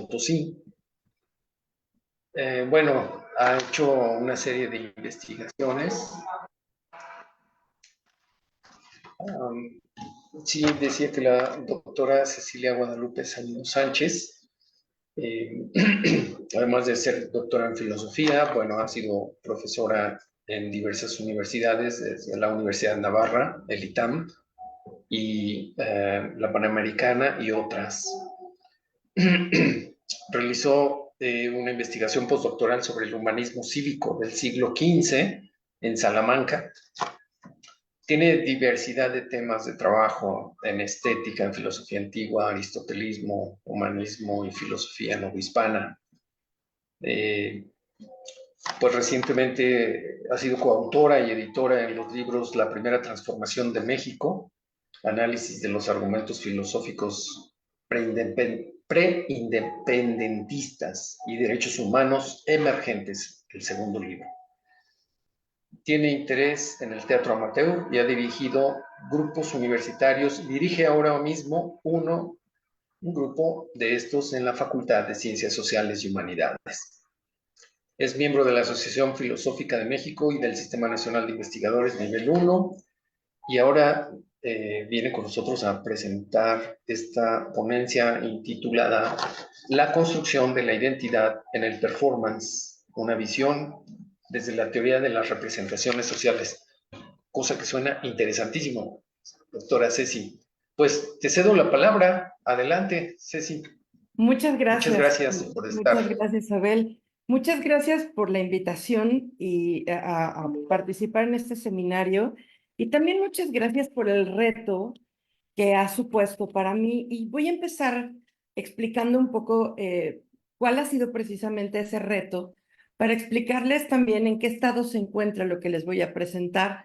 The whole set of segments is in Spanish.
Potosí. Bueno, ha hecho una serie de investigaciones. Sí, decía que la doctora Cecilia Guadalupe Salido Sánchez, además de ser doctora en filosofía, bueno, ha sido profesora en diversas universidades, desde la Universidad de Navarra, el ITAM, y la Panamericana y otras. Realizó una investigación postdoctoral sobre el humanismo cívico del siglo XV en Salamanca. Tiene diversidad de temas de trabajo en estética, en filosofía antigua, aristotelismo, humanismo y filosofía novohispana. Pues recientemente ha sido coautora y editora en los libros La Primera Transformación de México, análisis de los argumentos filosóficos preindependentistas y derechos humanos emergentes, el segundo libro. Tiene interés en el teatro amateur y ha dirigido grupos universitarios. Dirige ahora mismo un grupo de estos en la Facultad de Ciencias Sociales y Humanidades. Es miembro de la Asociación Filosófica de México y del Sistema Nacional de Investigadores Nivel 1 y ahora viene con nosotros a presentar esta ponencia intitulada La construcción de la identidad en el performance, una visión desde la teoría de las representaciones sociales, cosa que suena interesantísimo, doctora Ceci. Pues te cedo la palabra. Adelante, Ceci. Muchas Muchas gracias. gracias por estar. Muchas gracias, Abel. Muchas gracias por la invitación y a participar en este seminario. Y también muchas gracias por el reto que ha supuesto para mí. Y voy a empezar explicando un poco cuál ha sido precisamente ese reto, para explicarles también en qué estado se encuentra lo que les voy a presentar,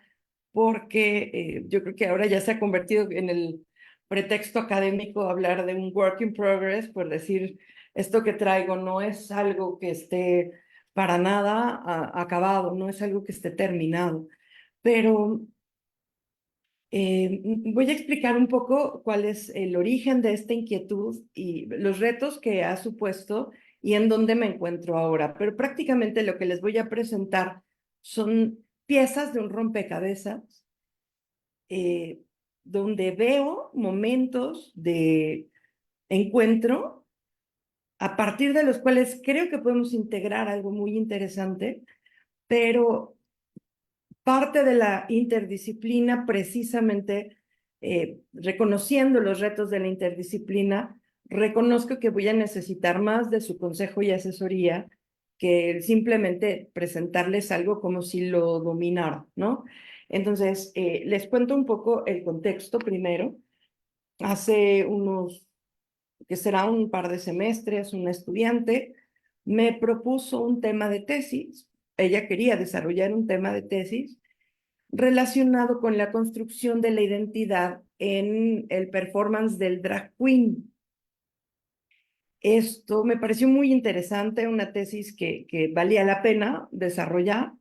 porque yo creo que ahora ya se ha convertido en el pretexto académico hablar de un work in progress, por decir, esto que traigo no es algo que esté para nada acabado, no es algo que esté terminado, pero voy a explicar un poco cuál es el origen de esta inquietud y los retos que ha supuesto y en dónde me encuentro ahora. Pero prácticamente lo que les voy a presentar son piezas de un rompecabezas donde veo momentos de encuentro a partir de los cuales creo que podemos integrar algo muy interesante, pero parte de la interdisciplina, precisamente reconociendo los retos de la interdisciplina, reconozco que voy a necesitar más de su consejo y asesoría que simplemente presentarles algo como si lo dominara, ¿no? Entonces, les cuento un poco el contexto primero. Hace que será un par de semestres, una estudiante me propuso un tema de tesis. Ella quería desarrollar un tema de tesis relacionado con la construcción de la identidad en el performance del drag queen. Esto me pareció muy interesante, una tesis que valía la pena desarrollar,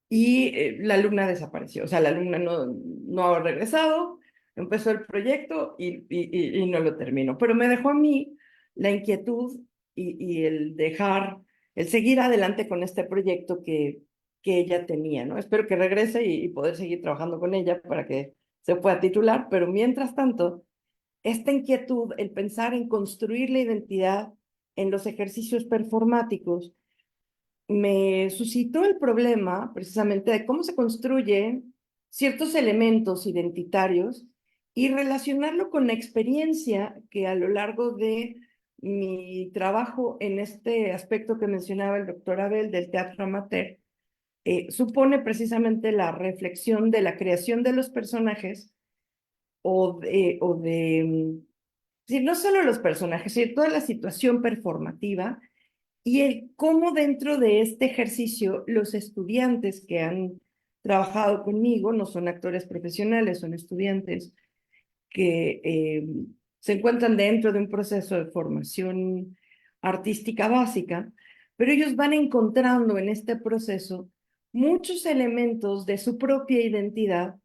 y la alumna desapareció. O sea, la alumna no ha regresado, empezó el proyecto y no lo terminó. Pero me dejó a mí la inquietud y el seguir adelante con este proyecto que ella tenía, ¿no? Espero que regrese y poder seguir trabajando con ella para que se pueda titular, pero mientras tanto, esta inquietud, el pensar en construir la identidad en los ejercicios performáticos, me suscitó el problema precisamente de cómo se construyen ciertos elementos identitarios y relacionarlo con la experiencia que a lo largo de mi trabajo en este aspecto que mencionaba el doctor Abel del teatro amateur, supone precisamente la reflexión de la creación de los personajes sí, no solo los personajes, sino toda la situación performativa y el cómo dentro de este ejercicio los estudiantes que han trabajado conmigo, no son actores profesionales, son estudiantes que se encuentran dentro de un proceso de formación artística básica, pero ellos van encontrando en este proceso muchos elementos de su propia identidad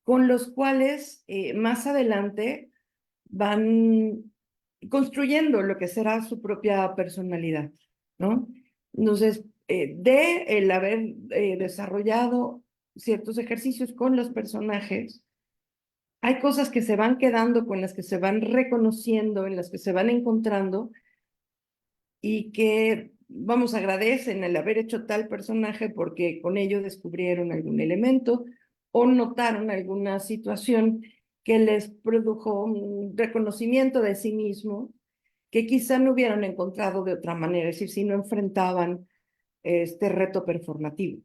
con los cuales más adelante van construyendo lo que será su propia personalidad, ¿no? Entonces, de el haber desarrollado ciertos ejercicios con los personajes, hay cosas que se van quedando, con las que se van reconociendo, en las que se van encontrando y que, vamos, agradecen el haber hecho tal personaje porque con ello descubrieron algún elemento o notaron alguna situación que les produjo un reconocimiento de sí mismo que quizá no hubieran encontrado de otra manera, es decir, si no enfrentaban este reto performativo.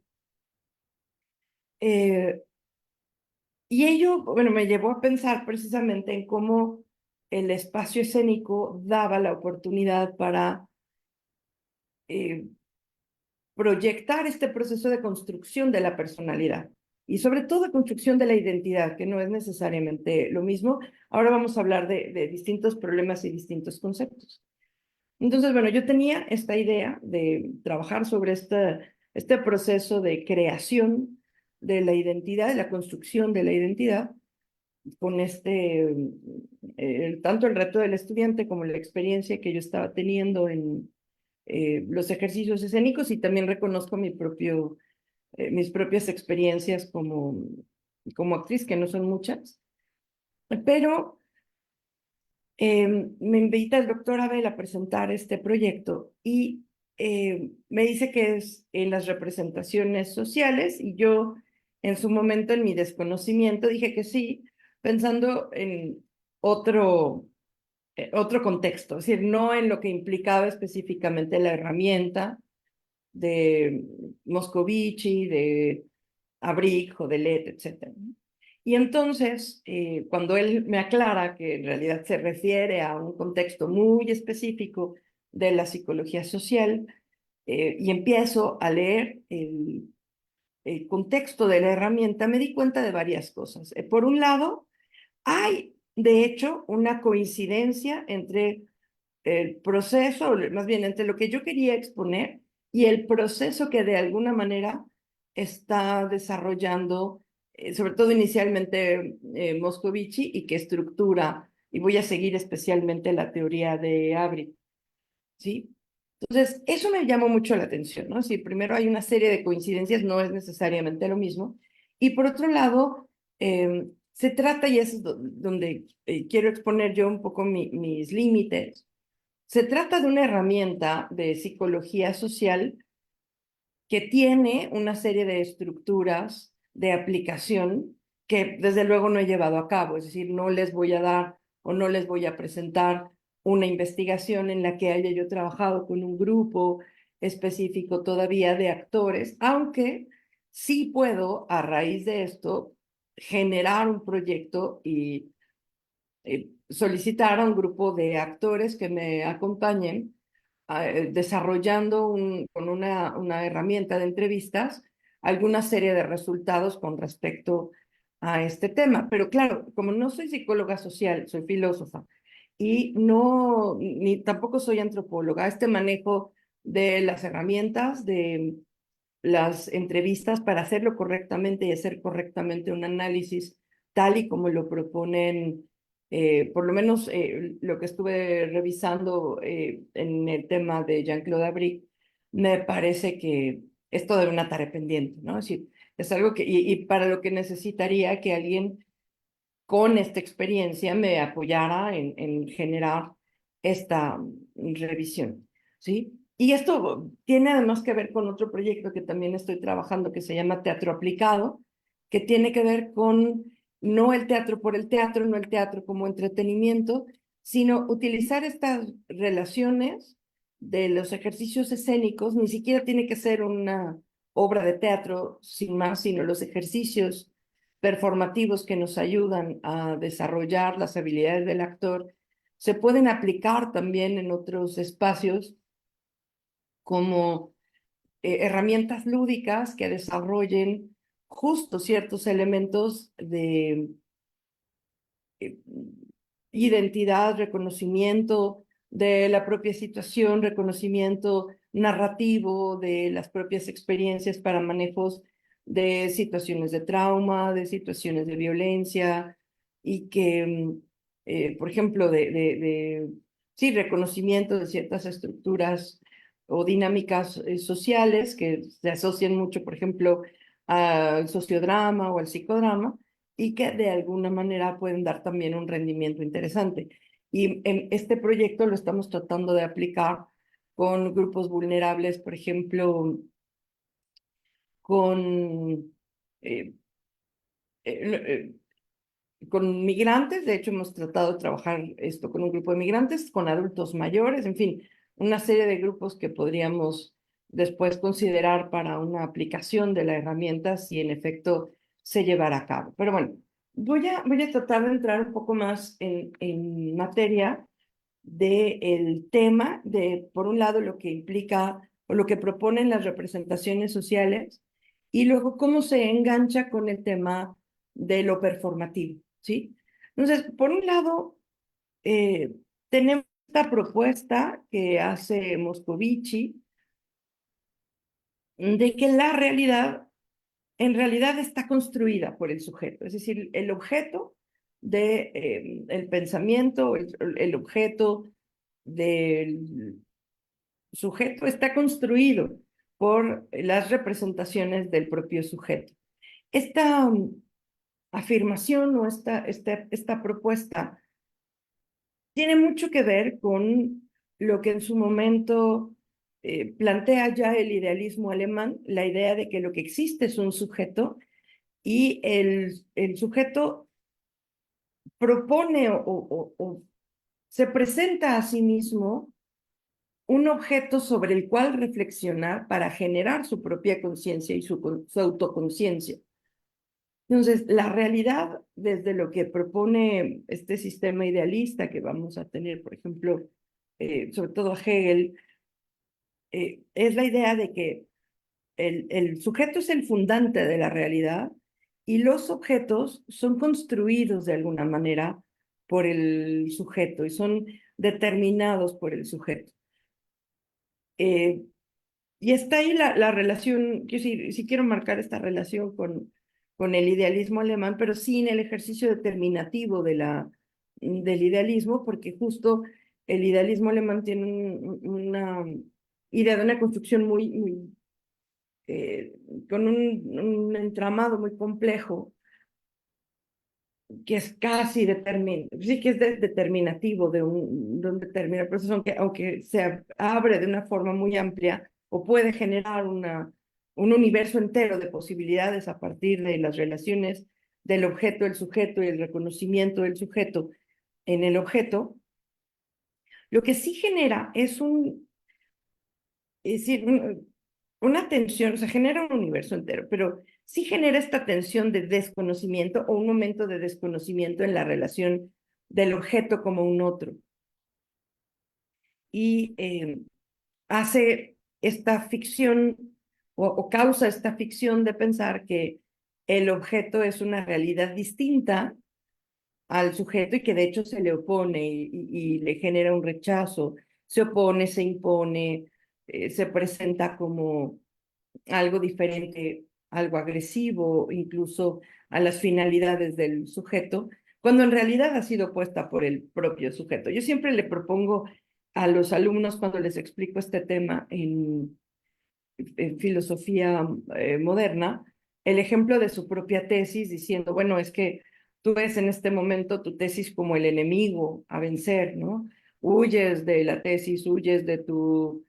Y ello, bueno, me llevó a pensar precisamente en cómo el espacio escénico daba la oportunidad para eh, proyectar este proceso de construcción de la personalidad y sobre todo de construcción de la identidad, que no es necesariamente lo mismo. Ahora vamos a hablar de distintos problemas y distintos conceptos. Entonces, bueno, yo tenía esta idea de trabajar sobre este proceso de creación de la identidad, de la construcción de la identidad, con tanto el reto del estudiante como la experiencia que yo estaba teniendo en los ejercicios escénicos y también reconozco mis propias experiencias como actriz, que no son muchas, pero me invita el doctor Abel a presentar este proyecto y me dice que es en las representaciones sociales y yo en su momento en mi desconocimiento dije que sí, pensando en otro, otro contexto, es decir, no en lo que implicaba específicamente la herramienta de Moscovici, de Abric, Jodelet, etcétera. Y entonces, cuando él me aclara que en realidad se refiere a un contexto muy específico de la psicología social, y empiezo a leer el contexto de la herramienta, me di cuenta de varias cosas. Por un lado, hay, de hecho, una coincidencia entre el proceso, más bien entre lo que yo quería exponer y el proceso que de alguna manera está desarrollando, sobre todo inicialmente Moscovici, y que estructura, y voy a seguir especialmente la teoría de Abri, ¿sí? Entonces, eso me llamó mucho la atención, ¿no? Si primero hay una serie de coincidencias, no es necesariamente lo mismo. Y por otro lado, se trata, y es donde quiero exponer yo un poco mis límites, se trata de una herramienta de psicología social que tiene una serie de estructuras de aplicación que desde luego no he llevado a cabo, es decir, no les voy a dar o no les voy a presentar una investigación en la que haya yo trabajado con un grupo específico todavía de actores, aunque sí puedo a raíz de esto generar un proyecto y solicitar a un grupo de actores que me acompañen desarrollando con una herramienta de entrevistas alguna serie de resultados con respecto a este tema. Pero claro, como no soy psicóloga social, soy filósofa y no, ni tampoco soy antropóloga, este manejo de las herramientas, de las entrevistas para hacerlo correctamente y hacer correctamente un análisis tal y como lo proponen, por lo menos lo que estuve revisando en el tema de Jean-Claude Abric, me parece que es toda una tarea pendiente, ¿no? Es decir, es algo que, y para lo que necesitaría que alguien con esta experiencia me apoyara en generar esta revisión, ¿sí? Y esto tiene además que ver con otro proyecto que también estoy trabajando que se llama Teatro Aplicado, que tiene que ver con no el teatro por el teatro, no el teatro como entretenimiento, sino utilizar estas relaciones de los ejercicios escénicos, ni siquiera tiene que ser una obra de teatro sin más, sino los ejercicios performativos que nos ayudan a desarrollar las habilidades del actor, se pueden aplicar también en otros espacios como herramientas lúdicas que desarrollen justo ciertos elementos de eh, identidad, reconocimiento de la propia situación, reconocimiento narrativo de las propias experiencias para manejos de situaciones de trauma, de situaciones de violencia y que, por ejemplo, de sí, reconocimiento de ciertas estructuras o dinámicas sociales que se asocian mucho, por ejemplo, al sociodrama o al psicodrama, y que de alguna manera pueden dar también un rendimiento interesante. Y en este proyecto lo estamos tratando de aplicar con grupos vulnerables, por ejemplo, con, eh, eh, con migrantes. De hecho, hemos tratado de trabajar esto con un grupo de migrantes, con adultos mayores, en fin, una serie de grupos que podríamos después considerar para una aplicación de la herramienta si en efecto se llevara a cabo. Pero bueno, voy a tratar de entrar un poco más en materia del tema de, por un lado, lo que implica o lo que proponen las representaciones sociales y luego cómo se engancha con el tema de lo performativo, ¿sí? Entonces, por un lado, eh, tenemos esta propuesta que hace Moscovici de que la realidad en realidad está construida por el sujeto, es decir, el objeto de, el pensamiento, el objeto del sujeto está construido por las representaciones del propio sujeto. Esta afirmación o esta propuesta tiene mucho que ver con lo que en su momento plantea ya el idealismo alemán, la idea de que lo que existe es un sujeto y el sujeto propone o se presenta a sí mismo un objeto sobre el cual reflexionar para generar su propia conciencia y su autoconciencia. Entonces, la realidad, desde lo que propone este sistema idealista que vamos a tener, por ejemplo, sobre todo Hegel, es la idea de que el sujeto es el fundante de la realidad y los objetos son construidos de alguna manera por el sujeto y son determinados por el sujeto. Eh, Y está ahí la relación, yo sí quiero marcar esta relación con el idealismo alemán, pero sin el ejercicio determinativo del idealismo, porque justo el idealismo alemán tiene una idea de una construcción muy eh, con un entramado muy complejo, que es casi sí que es determinativo de un determinado proceso, aunque se abre de una forma muy amplia o puede generar un universo entero de posibilidades a partir de las relaciones del objeto, el sujeto y el reconocimiento del sujeto en el objeto. Lo que sí genera es decir, una tensión, o sea, genera un universo entero, pero sí genera esta tensión de desconocimiento o un momento de desconocimiento en la relación del objeto como un otro. Y hace esta ficción o causa esta ficción de pensar que el objeto es una realidad distinta al sujeto y que de hecho se le opone y le genera un rechazo, se opone, se impone, se presenta como algo diferente, algo agresivo, incluso a las finalidades del sujeto, cuando en realidad ha sido puesta por el propio sujeto. Yo siempre le propongo a los alumnos cuando les explico este tema en filosofía moderna, el ejemplo de su propia tesis, diciendo, bueno, es que tú ves en este momento tu tesis como el enemigo a vencer, ¿no? Huyes de la tesis, huyes de tu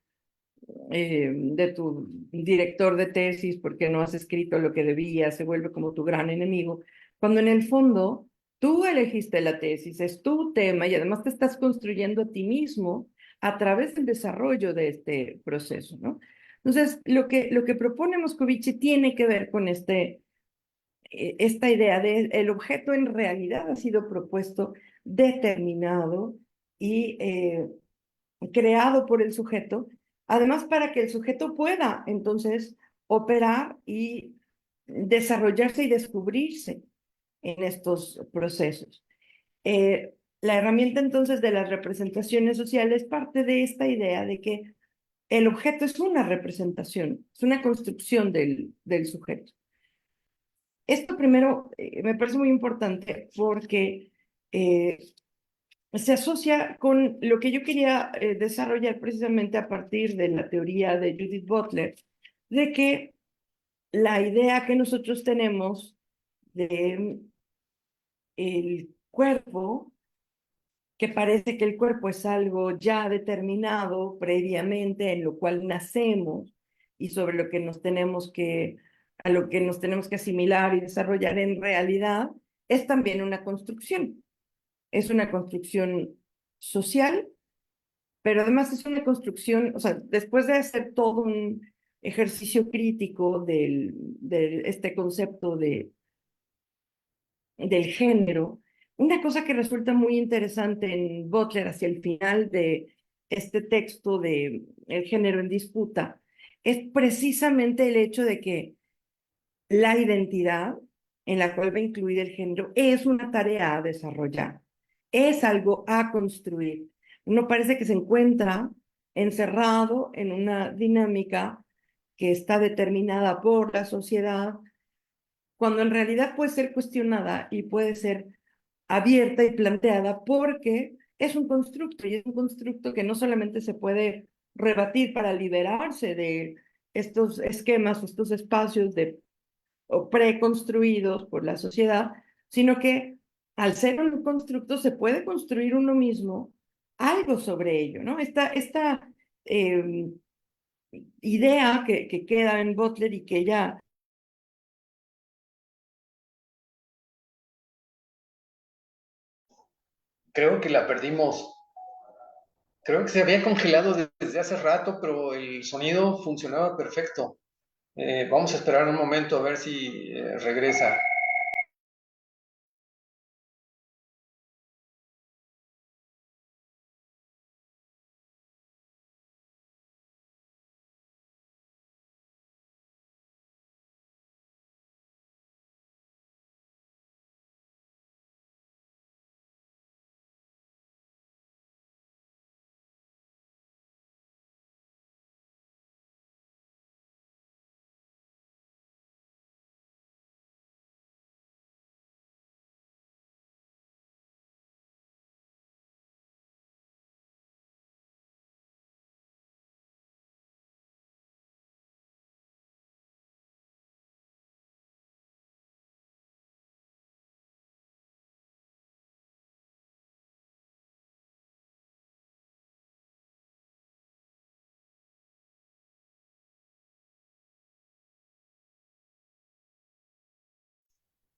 director de tesis porque no has escrito lo que debías, se vuelve como tu gran enemigo, cuando en el fondo tú elegiste la tesis, es tu tema y además te estás construyendo a ti mismo a través del desarrollo de este proceso, ¿no? Entonces, lo que propone Moscovici tiene que ver con esta idea de el objeto en realidad ha sido propuesto, determinado y creado por el sujeto, además para que el sujeto pueda entonces operar y desarrollarse y descubrirse en estos procesos. La herramienta entonces de las representaciones sociales parte de esta idea de que el objeto es una representación, es una construcción del sujeto. Esto primero me parece muy importante porque se asocia con lo que yo quería desarrollar precisamente a partir de la teoría de Judith Butler, de que la idea que nosotros tenemos de el cuerpo, que parece que el cuerpo es algo ya determinado previamente, en lo cual nacemos y sobre lo que nos tenemos que, a lo que nos tenemos que asimilar y desarrollar en realidad, es también una construcción. Es una construcción social, pero además es una construcción, o sea, después de hacer todo un ejercicio crítico de este concepto del género, una cosa que resulta muy interesante en Butler hacia el final de este texto de El género en disputa es precisamente el hecho de que la identidad en la cual va incluir el género es una tarea a desarrollar, es algo a construir. Uno parece que se encuentra encerrado en una dinámica que está determinada por la sociedad, cuando en realidad puede ser cuestionada y puede ser abierta y planteada porque es un constructo y es un constructo que no solamente se puede rebatir para liberarse de estos esquemas, estos espacios o preconstruidos por la sociedad, sino que al ser un constructo se puede construir uno mismo algo sobre ello, ¿no? Esta idea que queda en Butler y que ya Creo que la perdimos. Creo que se había congelado desde hace rato, pero el sonido funcionaba perfecto. Vamos a esperar un momento a ver si regresa.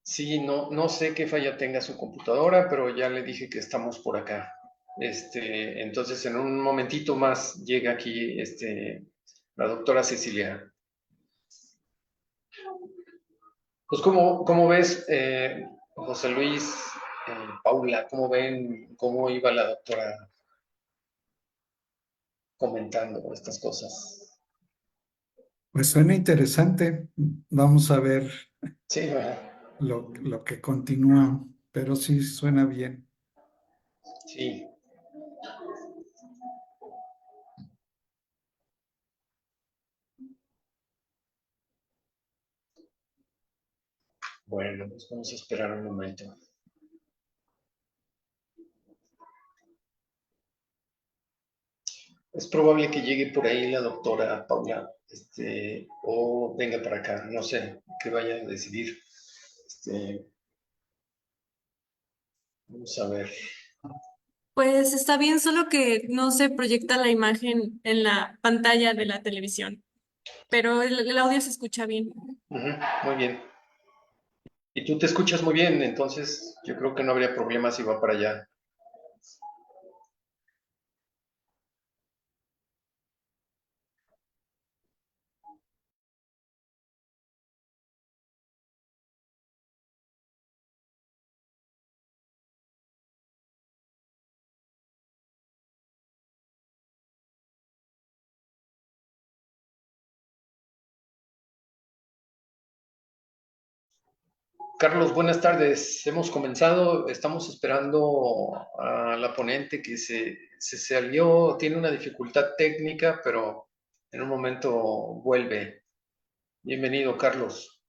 Sí, no sé qué falla tenga su computadora, pero ya le dije que estamos por acá. Entonces en un momentito más llega aquí la doctora Cecilia. Pues cómo ves, José Luis, Paula, cómo ven, cómo iba la doctora comentando estas cosas. Pues suena interesante. Vamos a ver Sí, ¿verdad? lo que continúa, pero sí suena bien. Sí. Bueno, pues vamos a esperar un momento. Es probable que llegue por ahí la doctora Paula, o venga para acá, no sé, qué vaya a decidir. Vamos a ver. Pues está bien, solo que no se proyecta la imagen en la pantalla de la televisión, pero el audio se escucha bien. Ujú, muy bien. Y tú te escuchas muy bien, entonces yo creo que no habría problema si va para allá. Carlos, buenas tardes. Hemos comenzado, estamos esperando a la ponente que se salió, tiene una dificultad técnica, pero en un momento vuelve. Bienvenido, Carlos.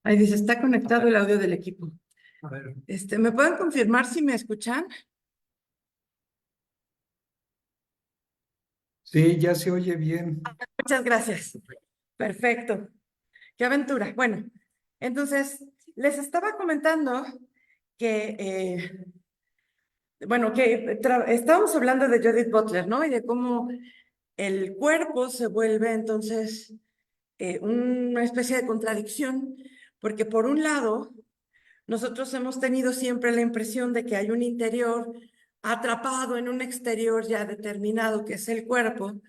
Ahí dice, está conectado el audio del equipo. A ver, ¿Me pueden confirmar si me escuchan? sí, ya se oye bien. Muchas gracias. Perfecto. Qué aventura. Bueno, entonces, les estaba comentando que, bueno, que estábamos hablando de Judith Butler, ¿no? Y de cómo el cuerpo se vuelve entonces una especie de contradicción, porque por un lado, nosotros hemos tenido siempre la impresión de que hay un interior atrapado en un exterior ya determinado, que es el cuerpo,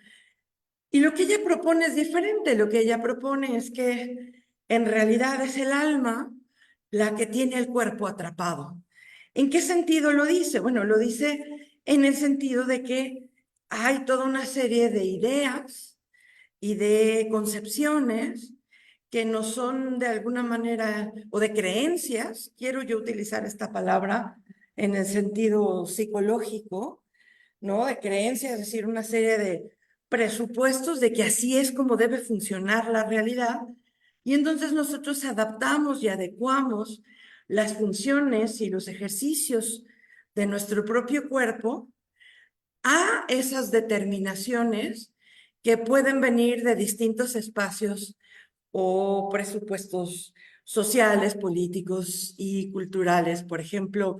y lo que ella propone es diferente. Lo que ella propone es que en realidad es el alma la que tiene el cuerpo atrapado. ¿En qué sentido lo dice? Bueno, lo dice en el sentido de que hay toda una serie de ideas y de concepciones que no son de alguna manera, o de creencias, quiero yo utilizar esta palabra en el sentido psicológico, ¿no? De creencias, es decir, una serie de presupuestos de que así es como debe funcionar la realidad, y entonces nosotros adaptamos y adecuamos las funciones y los ejercicios de nuestro propio cuerpo a esas determinaciones que pueden venir de distintos espacios o presupuestos sociales, políticos y culturales. Por ejemplo,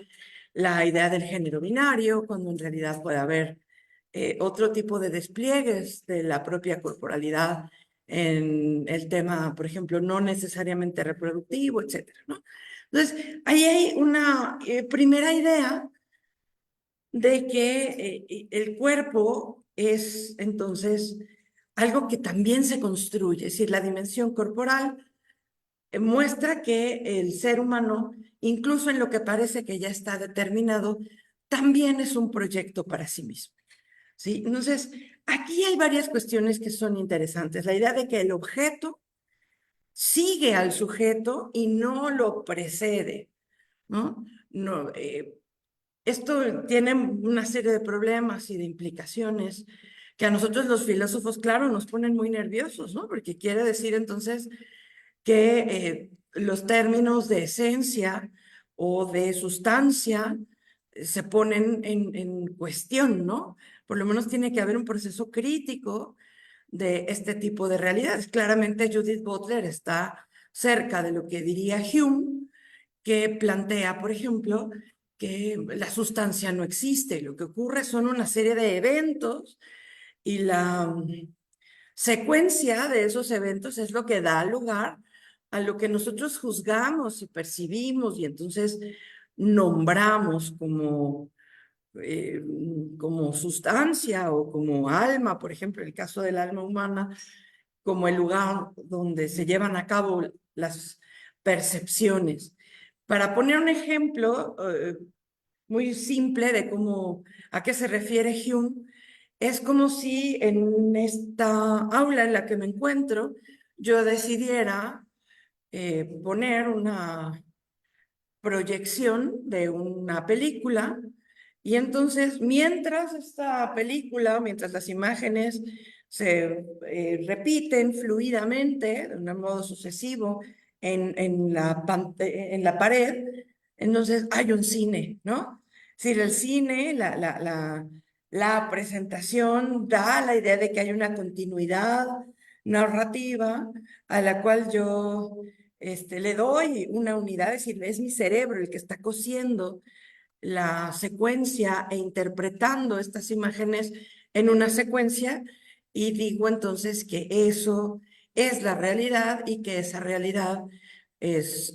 la idea del género binario, cuando en realidad puede haber otro tipo de despliegues de la propia corporalidad en el tema, por ejemplo, no necesariamente reproductivo, etcétera, ¿no? Entonces, ahí hay una primera idea de que el cuerpo es entonces algo que también se construye, es decir, la dimensión corporal muestra que el ser humano, incluso en lo que parece que ya está determinado, también es un proyecto para sí mismo, ¿sí? Entonces, aquí hay varias cuestiones que son interesantes. La idea de que el objeto sigue al sujeto y no lo precede, ¿no? No, esto tiene una serie de problemas y de implicaciones que a nosotros los filósofos, claro, nos ponen muy nerviosos, ¿no? Porque quiere decir entonces que los términos de esencia o de sustancia se ponen en cuestión, ¿no? Por lo menos tiene que haber un proceso crítico de este tipo de realidades. Claramente Judith Butler está cerca de lo que diría Hume, que plantea, por ejemplo, que la sustancia no existe, lo que ocurre son una serie de eventos y la secuencia de esos eventos es lo que da lugar a lo que nosotros juzgamos y percibimos y entonces nombramos eh, como sustancia o como alma, por ejemplo, el caso del alma humana, como el lugar donde se llevan a cabo las percepciones. Para poner un ejemplo muy simple de cómo, a qué se refiere Hume, es como si en esta aula en la que me encuentro yo decidiera poner una proyección de una película y entonces mientras esta película, mientras las imágenes se repiten fluidamente de un modo sucesivo en la pared, entonces hay un cine, ¿no? Es decir, el cine, la presentación da la idea de que hay una continuidad narrativa a la cual yo le doy una unidad, es decir, es mi cerebro el que está cosiendo la secuencia e interpretando estas imágenes en una secuencia y digo entonces que eso es la realidad y que esa realidad es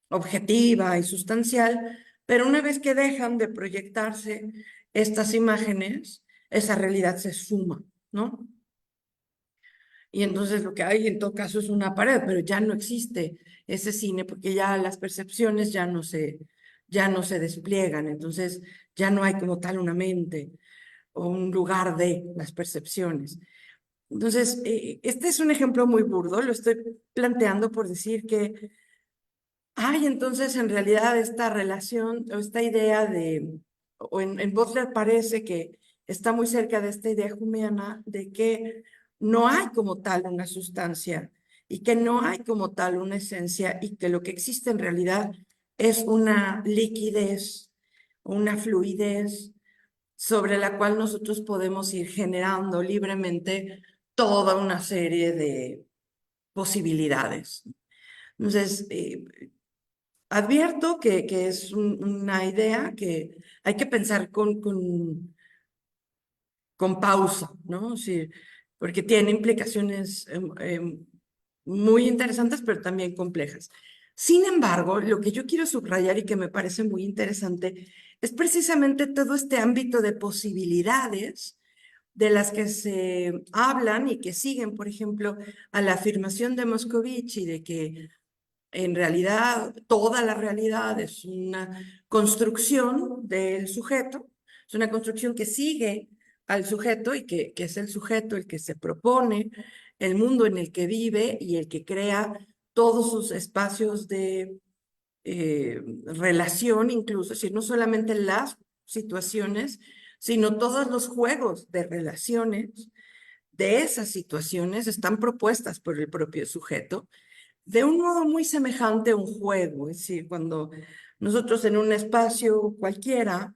objetiva y sustancial, pero una vez que dejan de proyectarse estas imágenes, esa realidad se suma, ¿no? Y entonces lo que hay en todo caso es una pared, pero ya no existe ese cine porque ya las percepciones ya no se despliegan, entonces ya no hay como tal una mente o un lugar de las percepciones. Entonces, este es un ejemplo muy burdo, lo estoy planteando por decir que hay entonces en realidad esta relación o esta idea o en Butler parece que está muy cerca de esta idea humeana de que no hay como tal una sustancia y que no hay como tal una esencia y que lo que existe en realidad es una liquidez, una fluidez sobre la cual nosotros podemos ir generando libremente toda una serie de posibilidades. Entonces, advierto que es una idea que hay que pensar con pausa, ¿no? Sí, porque tiene implicaciones muy interesantes, pero también complejas. Sin embargo, lo que yo quiero subrayar y que me parece muy interesante es precisamente todo este ámbito de posibilidades de las que se hablan y que siguen, por ejemplo, a la afirmación de Moscovici de que en realidad toda la realidad es una construcción del sujeto, es una construcción que sigue al sujeto y que es el sujeto el que se propone el mundo en el que vive y el que crea todos sus espacios de relación, incluso, es decir, no solamente las situaciones, sino todos los juegos de relaciones de esas situaciones están propuestas por el propio sujeto de un modo muy semejante a un juego. Es decir, cuando nosotros en un espacio cualquiera,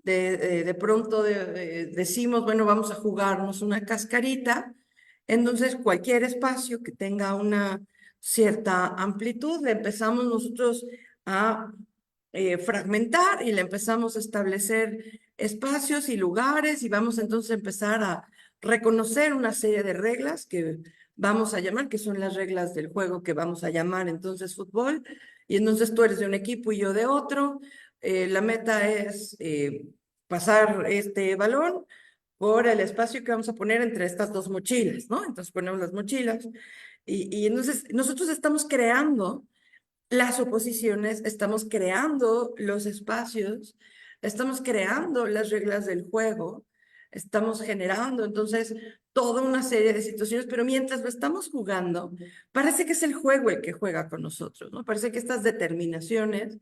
de pronto decimos, bueno, vamos a jugarnos una cascarita, entonces cualquier espacio que tenga una cierta amplitud, le empezamos nosotros a fragmentar y le empezamos a establecer espacios y lugares y vamos entonces a empezar a reconocer una serie de reglas que vamos a llamar, que son las reglas del juego que vamos a llamar entonces fútbol, y entonces tú eres de un equipo y yo de otro. La meta es pasar este balón por el espacio que vamos a poner entre estas dos mochilas, ¿no? Entonces ponemos las mochilas y entonces nosotros estamos creando las oposiciones, estamos creando los espacios, estamos creando las reglas del juego, estamos generando entonces toda una serie de situaciones, pero mientras lo estamos jugando, parece que es el juego el que juega con nosotros, ¿no? Parece que estas determinaciones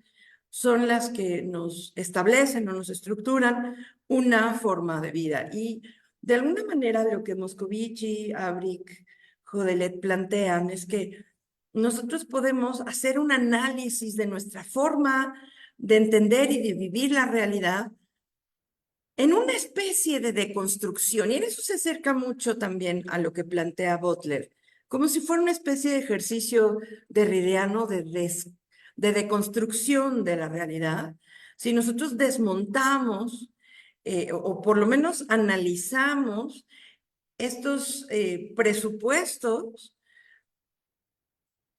son las que nos establecen o nos estructuran una forma de vida. Y de alguna manera lo que Moscovici, Abric, Jodelet plantean es que nosotros podemos hacer un análisis de nuestra forma de entender y de vivir la realidad en una especie de deconstrucción. Y en eso se acerca mucho también a lo que plantea Butler, como si fuera una especie de ejercicio derridiano de deconstrucción de la realidad. Si nosotros desmontamos o por lo menos analizamos estos presupuestos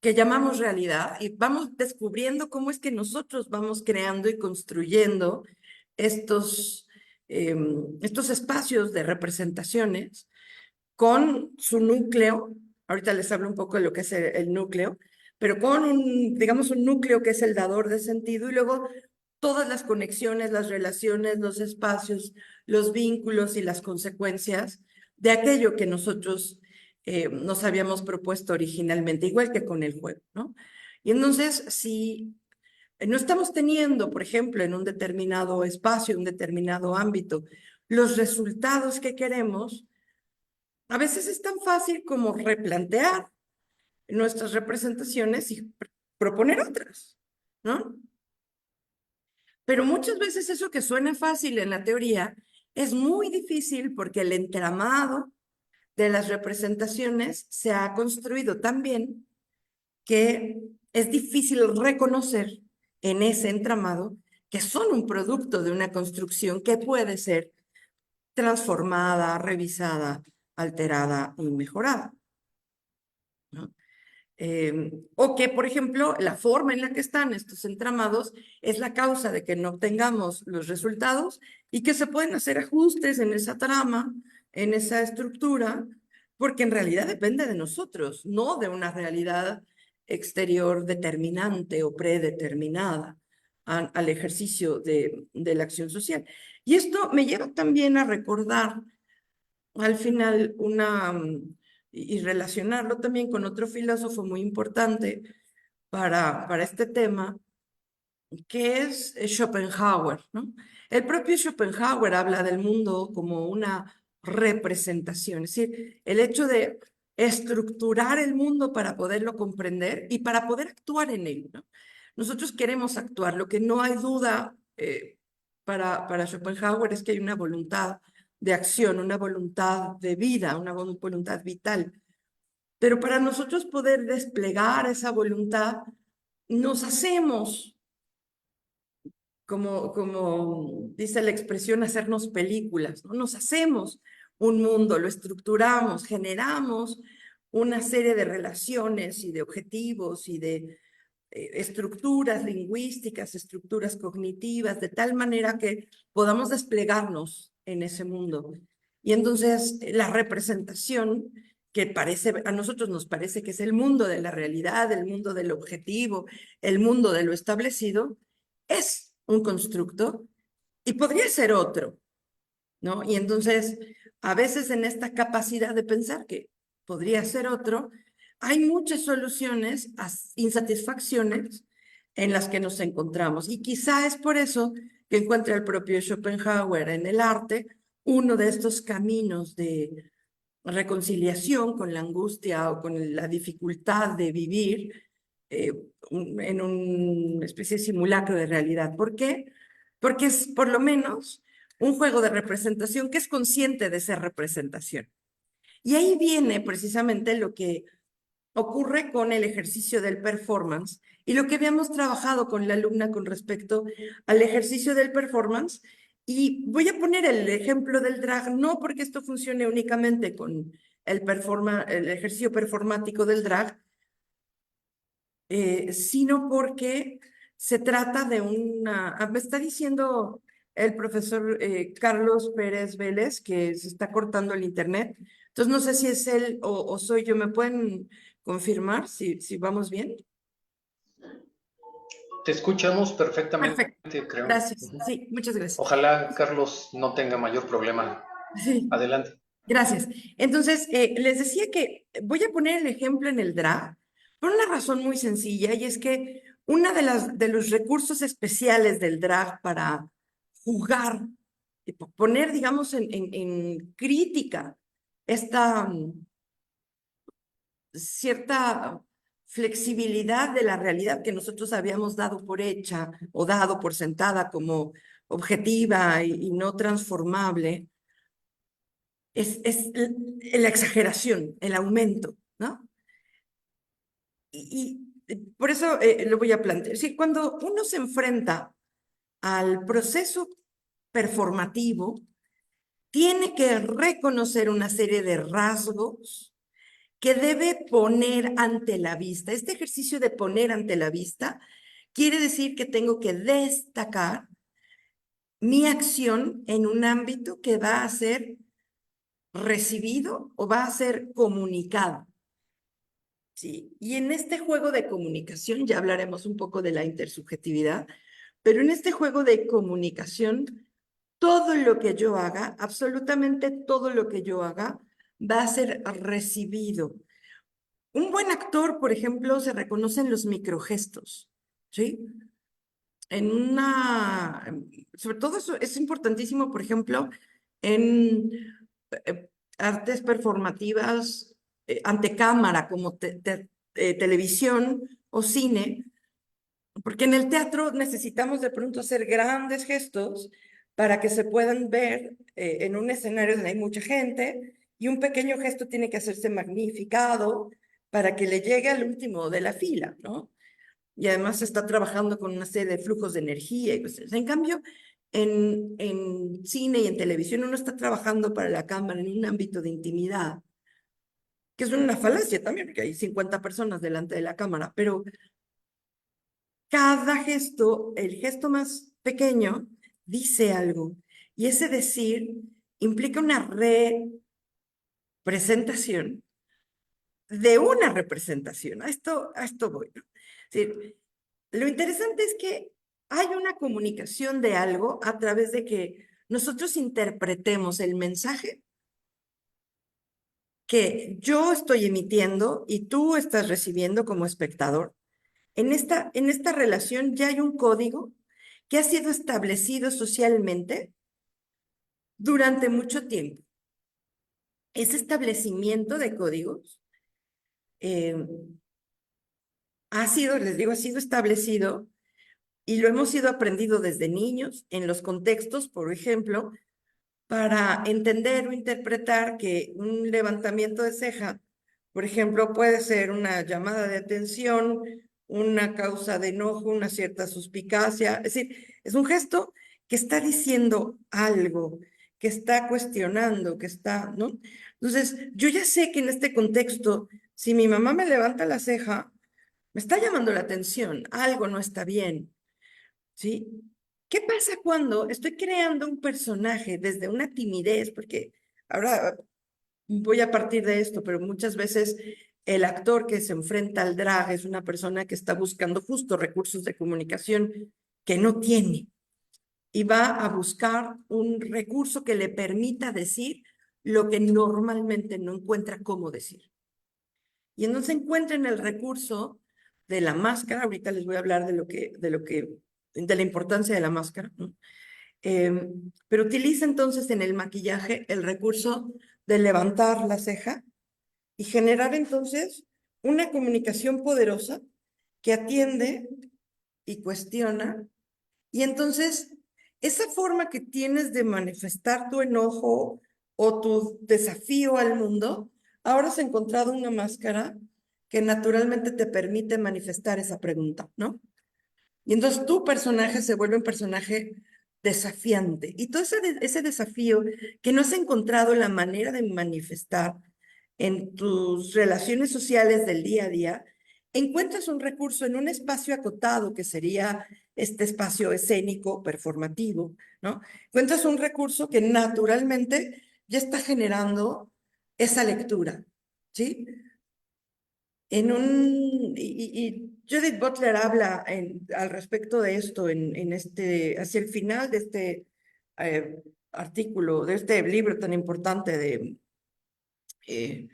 que llamamos realidad y vamos descubriendo cómo es que nosotros vamos creando y construyendo estos espacios de representaciones con su núcleo. Ahorita les hablo un poco de lo que es el núcleo, pero con digamos, un núcleo que es el dador de sentido y luego todas las conexiones, las relaciones, los espacios, los vínculos y las consecuencias de aquello que nosotros nos habíamos propuesto originalmente, igual que con el juego, ¿no? Y entonces, si no estamos teniendo, por ejemplo, en un determinado espacio, un determinado ámbito, los resultados que queremos, a veces es tan fácil como replantear nuestras representaciones y proponer otras, ¿no? Pero muchas veces eso que suena fácil en la teoría es muy difícil porque el entramado de las representaciones se ha construido tan bien que es difícil reconocer en ese entramado que son un producto de una construcción que puede ser transformada, revisada, alterada y mejorada, ¿no? O que, por ejemplo, la forma en la que están estos entramados es la causa de que no obtengamos los resultados y que se pueden hacer ajustes en esa trama, en esa estructura, porque en realidad depende de nosotros, no de una realidad exterior determinante o predeterminada al ejercicio de la acción social. Y esto me lleva también a recordar al final y relacionarlo también con otro filósofo muy importante para este tema, que es Schopenhauer, ¿no? El propio Schopenhauer habla del mundo como una representación, es decir, el hecho de estructurar el mundo para poderlo comprender y para poder actuar en él, ¿no? Nosotros queremos actuar. Lo que no hay duda para Schopenhauer es que hay una voluntad de acción, una voluntad de vida, una voluntad vital. Pero para nosotros poder desplegar esa voluntad, nos hacemos, como dice la expresión, hacernos películas, ¿no? Nos hacemos un mundo, lo estructuramos, generamos una serie de relaciones y de objetivos y de estructuras lingüísticas, estructuras cognitivas, de tal manera que podamos desplegarnos en ese mundo. Y entonces la representación que parece, a nosotros nos parece que es el mundo de la realidad, el mundo del objetivo, el mundo de lo establecido, es un constructo y podría ser otro, ¿no? Y entonces, a veces en esta capacidad de pensar que podría ser otro, hay muchas soluciones a insatisfacciones en las que nos encontramos. Y quizá es por eso que encuentra el propio Schopenhauer en el arte uno de estos caminos de reconciliación con la angustia o con la dificultad de vivir en una especie de simulacro de realidad. ¿Por qué? Porque es por lo menos un juego de representación que es consciente de ser representación. Y ahí viene precisamente lo que ocurre con el ejercicio del performance y lo que habíamos trabajado con la alumna con respecto al ejercicio del performance. Y voy a poner el ejemplo del drag, no porque esto funcione únicamente con el ejercicio performático del drag, sino porque se trata de me está diciendo el profesor Carlos Pérez Vélez que se está cortando el internet. Entonces no sé si es él o soy yo. ¿Me pueden confirmar si vamos bien? Te escuchamos perfectamente, Perfecto. creo. Gracias. Sí, muchas gracias. Ojalá Carlos no tenga mayor problema. Sí. Adelante. Gracias. Entonces, les decía que voy a poner el ejemplo en el drag por una razón muy sencilla, y es que una de los recursos especiales del drag para jugar, poner, digamos, en crítica esta cierta flexibilidad de la realidad que nosotros habíamos dado por hecha o dado por sentada como objetiva y no transformable, es la exageración, el aumento, ¿no? Y por eso lo voy a plantear. Sí, cuando uno se enfrenta al proceso performativo, tiene que reconocer una serie de rasgos que debe poner ante la vista. Este ejercicio de poner ante la vista quiere decir que tengo que destacar mi acción en un ámbito que va a ser recibido o va a ser comunicado. Sí, y en este juego de comunicación, ya hablaremos un poco de la intersubjetividad, pero en este juego de comunicación, todo lo que yo haga, absolutamente todo lo que yo haga, va a ser recibido. Un buen actor, por ejemplo, se reconoce en los microgestos, ¿sí? Sobre todo eso es importantísimo, por ejemplo, en artes performativas ante cámara, como televisión o cine, porque en el teatro necesitamos de pronto hacer grandes gestos para que se puedan ver en un escenario donde hay mucha gente, y un pequeño gesto tiene que hacerse magnificado para que le llegue al último de la fila, ¿no? Y además se está trabajando con una serie de flujos de energía y cosas. En cambio, en cine y en televisión uno está trabajando para la cámara en un ámbito de intimidad, que es una falacia también, porque hay 50 personas delante de la cámara, pero cada gesto, el gesto más pequeño, dice algo. Y ese decir implica una representación de una representación. A esto voy, ¿no? Es decir, lo interesante es que hay una comunicación de algo a través de que nosotros interpretemos el mensaje que yo estoy emitiendo y tú estás recibiendo como espectador. En esta relación ya hay un código que ha sido establecido socialmente durante mucho tiempo. Ese establecimiento de códigos ha sido, les digo, ha sido establecido y lo hemos ido aprendido desde niños en los contextos, por ejemplo, para entender o interpretar que un levantamiento de ceja, por ejemplo, puede ser una llamada de atención, una causa de enojo, una cierta suspicacia. Es decir, es un gesto que está diciendo algo, que está cuestionando, que está, ¿no? Entonces, yo ya sé que en este contexto, si mi mamá me levanta la ceja, me está llamando la atención, algo no está bien, ¿sí? ¿Qué pasa cuando estoy creando un personaje desde una timidez? Porque ahora voy a partir de esto, pero muchas veces el actor que se enfrenta al drag es una persona que está buscando justo recursos de comunicación que no tiene y va a buscar un recurso que le permita decir lo que normalmente no encuentra cómo decir. Y entonces encuentren el recurso de la máscara. Ahorita les voy a hablar de la importancia de la máscara, ¿no? Pero utiliza entonces en el maquillaje el recurso de levantar la ceja y generar entonces una comunicación poderosa que atiende y cuestiona. Y entonces, esa forma que tienes de manifestar tu enojo o tu desafío al mundo, ahora has encontrado una máscara que naturalmente te permite manifestar esa pregunta, ¿no? Y entonces tu personaje se vuelve un personaje desafiante. Y todo ese desafío que no has encontrado la manera de manifestar en tus relaciones sociales del día a día, encuentras un recurso en un espacio acotado que sería este espacio escénico, performativo, ¿no? Encuentras un recurso que naturalmente ya está generando esa lectura, ¿sí? Y Judith Butler habla al respecto de esto hacia el final de este artículo, de este libro tan importante eh,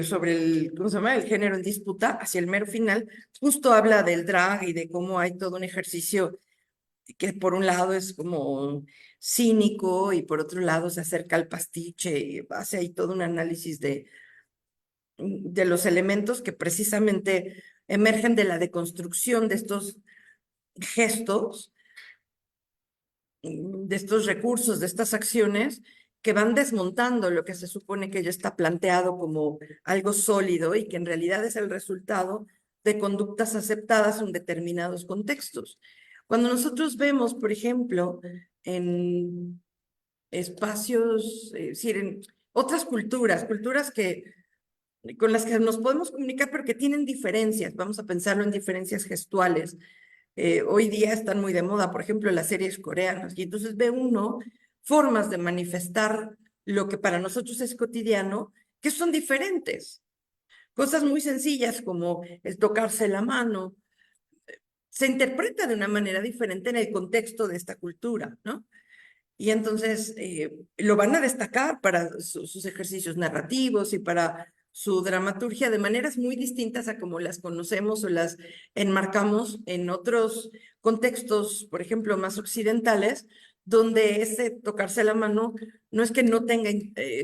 sobre ¿cómo se llama? El género en disputa, hacia el mero final, justo habla del drag y de cómo hay todo un ejercicio que por un lado es como cínico y por otro lado se acerca al pastiche y hace ahí todo un análisis de los elementos que precisamente emergen de la deconstrucción de estos gestos, de estos recursos, de estas acciones que van desmontando lo que se supone que ya está planteado como algo sólido y que en realidad es el resultado de conductas aceptadas en determinados contextos. Cuando nosotros vemos, por ejemplo, en espacios, es decir, en otras culturas con las que nos podemos comunicar, pero que tienen diferencias. Vamos a pensarlo en diferencias gestuales. Hoy día están muy de moda, por ejemplo, las series coreanas, y entonces ve uno formas de manifestar lo que para nosotros es cotidiano, que son diferentes. Cosas muy sencillas como el tocarse la mano, se interpreta de una manera diferente en el contexto de esta cultura, ¿no? Y entonces lo van a destacar para sus ejercicios narrativos y para su dramaturgia de maneras muy distintas a como las conocemos o las enmarcamos en otros contextos, por ejemplo, más occidentales, donde ese tocarse la mano no es que no tenga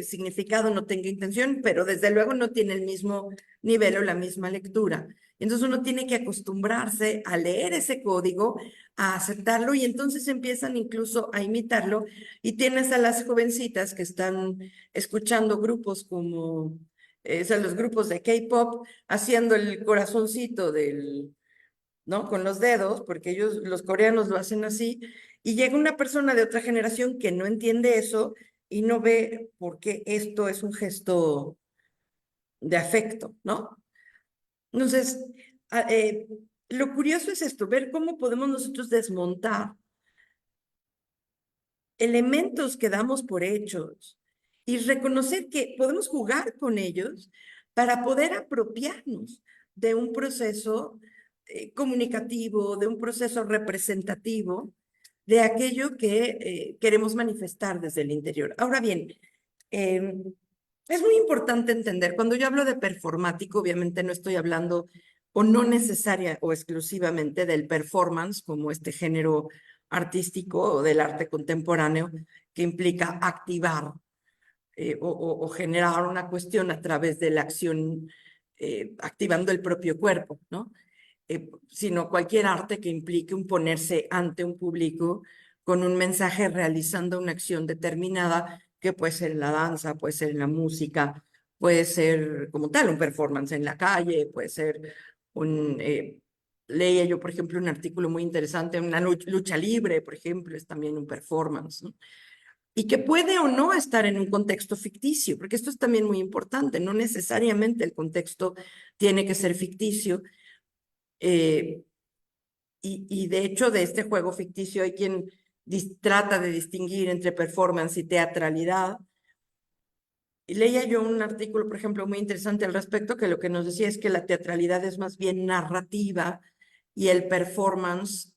significado, no tenga intención, pero desde luego no tiene el mismo nivel o la misma lectura. Entonces uno tiene que acostumbrarse a leer ese código, a aceptarlo y entonces empiezan incluso a imitarlo y tienes a las jovencitas que están escuchando grupos como, o sea, los grupos de K-pop haciendo el corazoncito ¿no? Con los dedos, porque ellos, los coreanos lo hacen así, y llega una persona de otra generación que no entiende eso y no ve por qué esto es un gesto de afecto, ¿no? Entonces, lo curioso es esto, ver cómo podemos nosotros desmontar elementos que damos por hechos y reconocer que podemos jugar con ellos para poder apropiarnos de un proceso comunicativo, de un proceso representativo, de aquello que queremos manifestar desde el interior. Ahora bien, es muy importante entender, cuando yo hablo de performático, obviamente no estoy hablando o no necesaria o exclusivamente del performance como este género artístico o del arte contemporáneo que implica activar o generar una cuestión a través de la acción activando el propio cuerpo, ¿no? Sino cualquier arte que implique un ponerse ante un público con un mensaje realizando una acción determinada, que puede ser en la danza, puede ser en la música, puede ser como tal un performance en la calle, puede ser un... leía yo, por ejemplo, un artículo muy interesante, una lucha libre, por ejemplo, es también un performance, ¿no? Y que puede o no estar en un contexto ficticio, porque esto es también muy importante, no necesariamente el contexto tiene que ser ficticio. Y de hecho, de este juego ficticio hay quien trata de distinguir entre performance y teatralidad. Y leía yo un artículo, por ejemplo, muy interesante al respecto, que lo que nos decía es que la teatralidad es más bien narrativa y el performance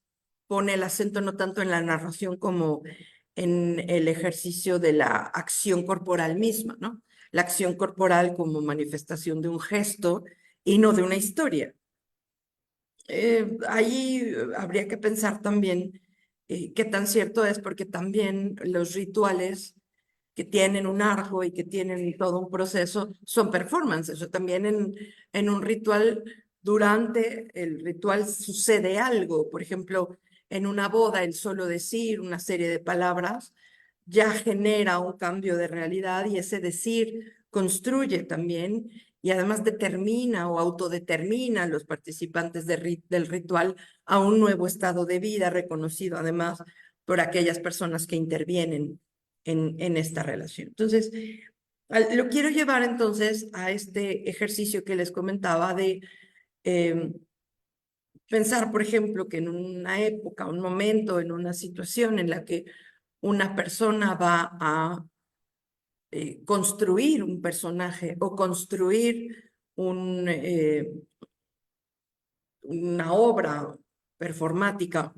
pone el acento no tanto en la narración como en el ejercicio de la acción corporal misma, ¿no? La acción corporal como manifestación de un gesto y no de una historia. Ahí habría que pensar también qué tan cierto es, porque también los rituales que tienen un arco y que tienen todo un proceso son performances. O también en un ritual, durante el ritual sucede algo. Por ejemplo, en una boda, el solo decir una serie de palabras ya genera un cambio de realidad y ese decir construye también y además determina o autodetermina a los participantes del ritual a un nuevo estado de vida reconocido además por aquellas personas que intervienen en esta relación. Entonces, lo quiero llevar entonces a este ejercicio que les comentaba de pensar, por ejemplo, que en una época, un momento, en una situación en la que una persona va a construir un personaje o construir una obra performática,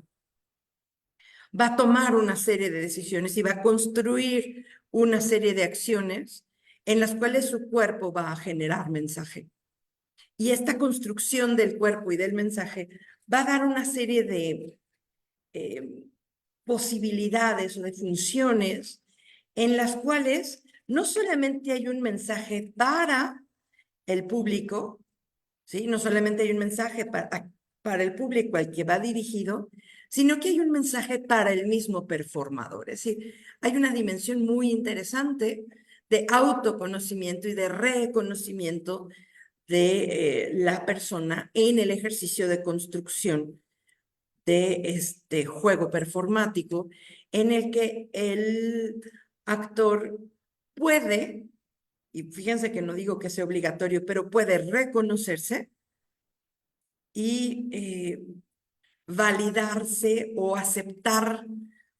va a tomar una serie de decisiones y va a construir una serie de acciones en las cuales su cuerpo va a generar mensaje. Y esta construcción del cuerpo y del mensaje va a dar una serie de posibilidades o de funciones en las cuales no solamente hay un mensaje para el público, ¿sí? No solamente hay un mensaje para el público al que va dirigido, sino que hay un mensaje para el mismo performador. Es decir, hay una dimensión muy interesante de autoconocimiento y de reconocimiento de la persona en el ejercicio de construcción de este juego performático en el que el actor puede, y fíjense que no digo que sea obligatorio, pero puede reconocerse y validarse o aceptar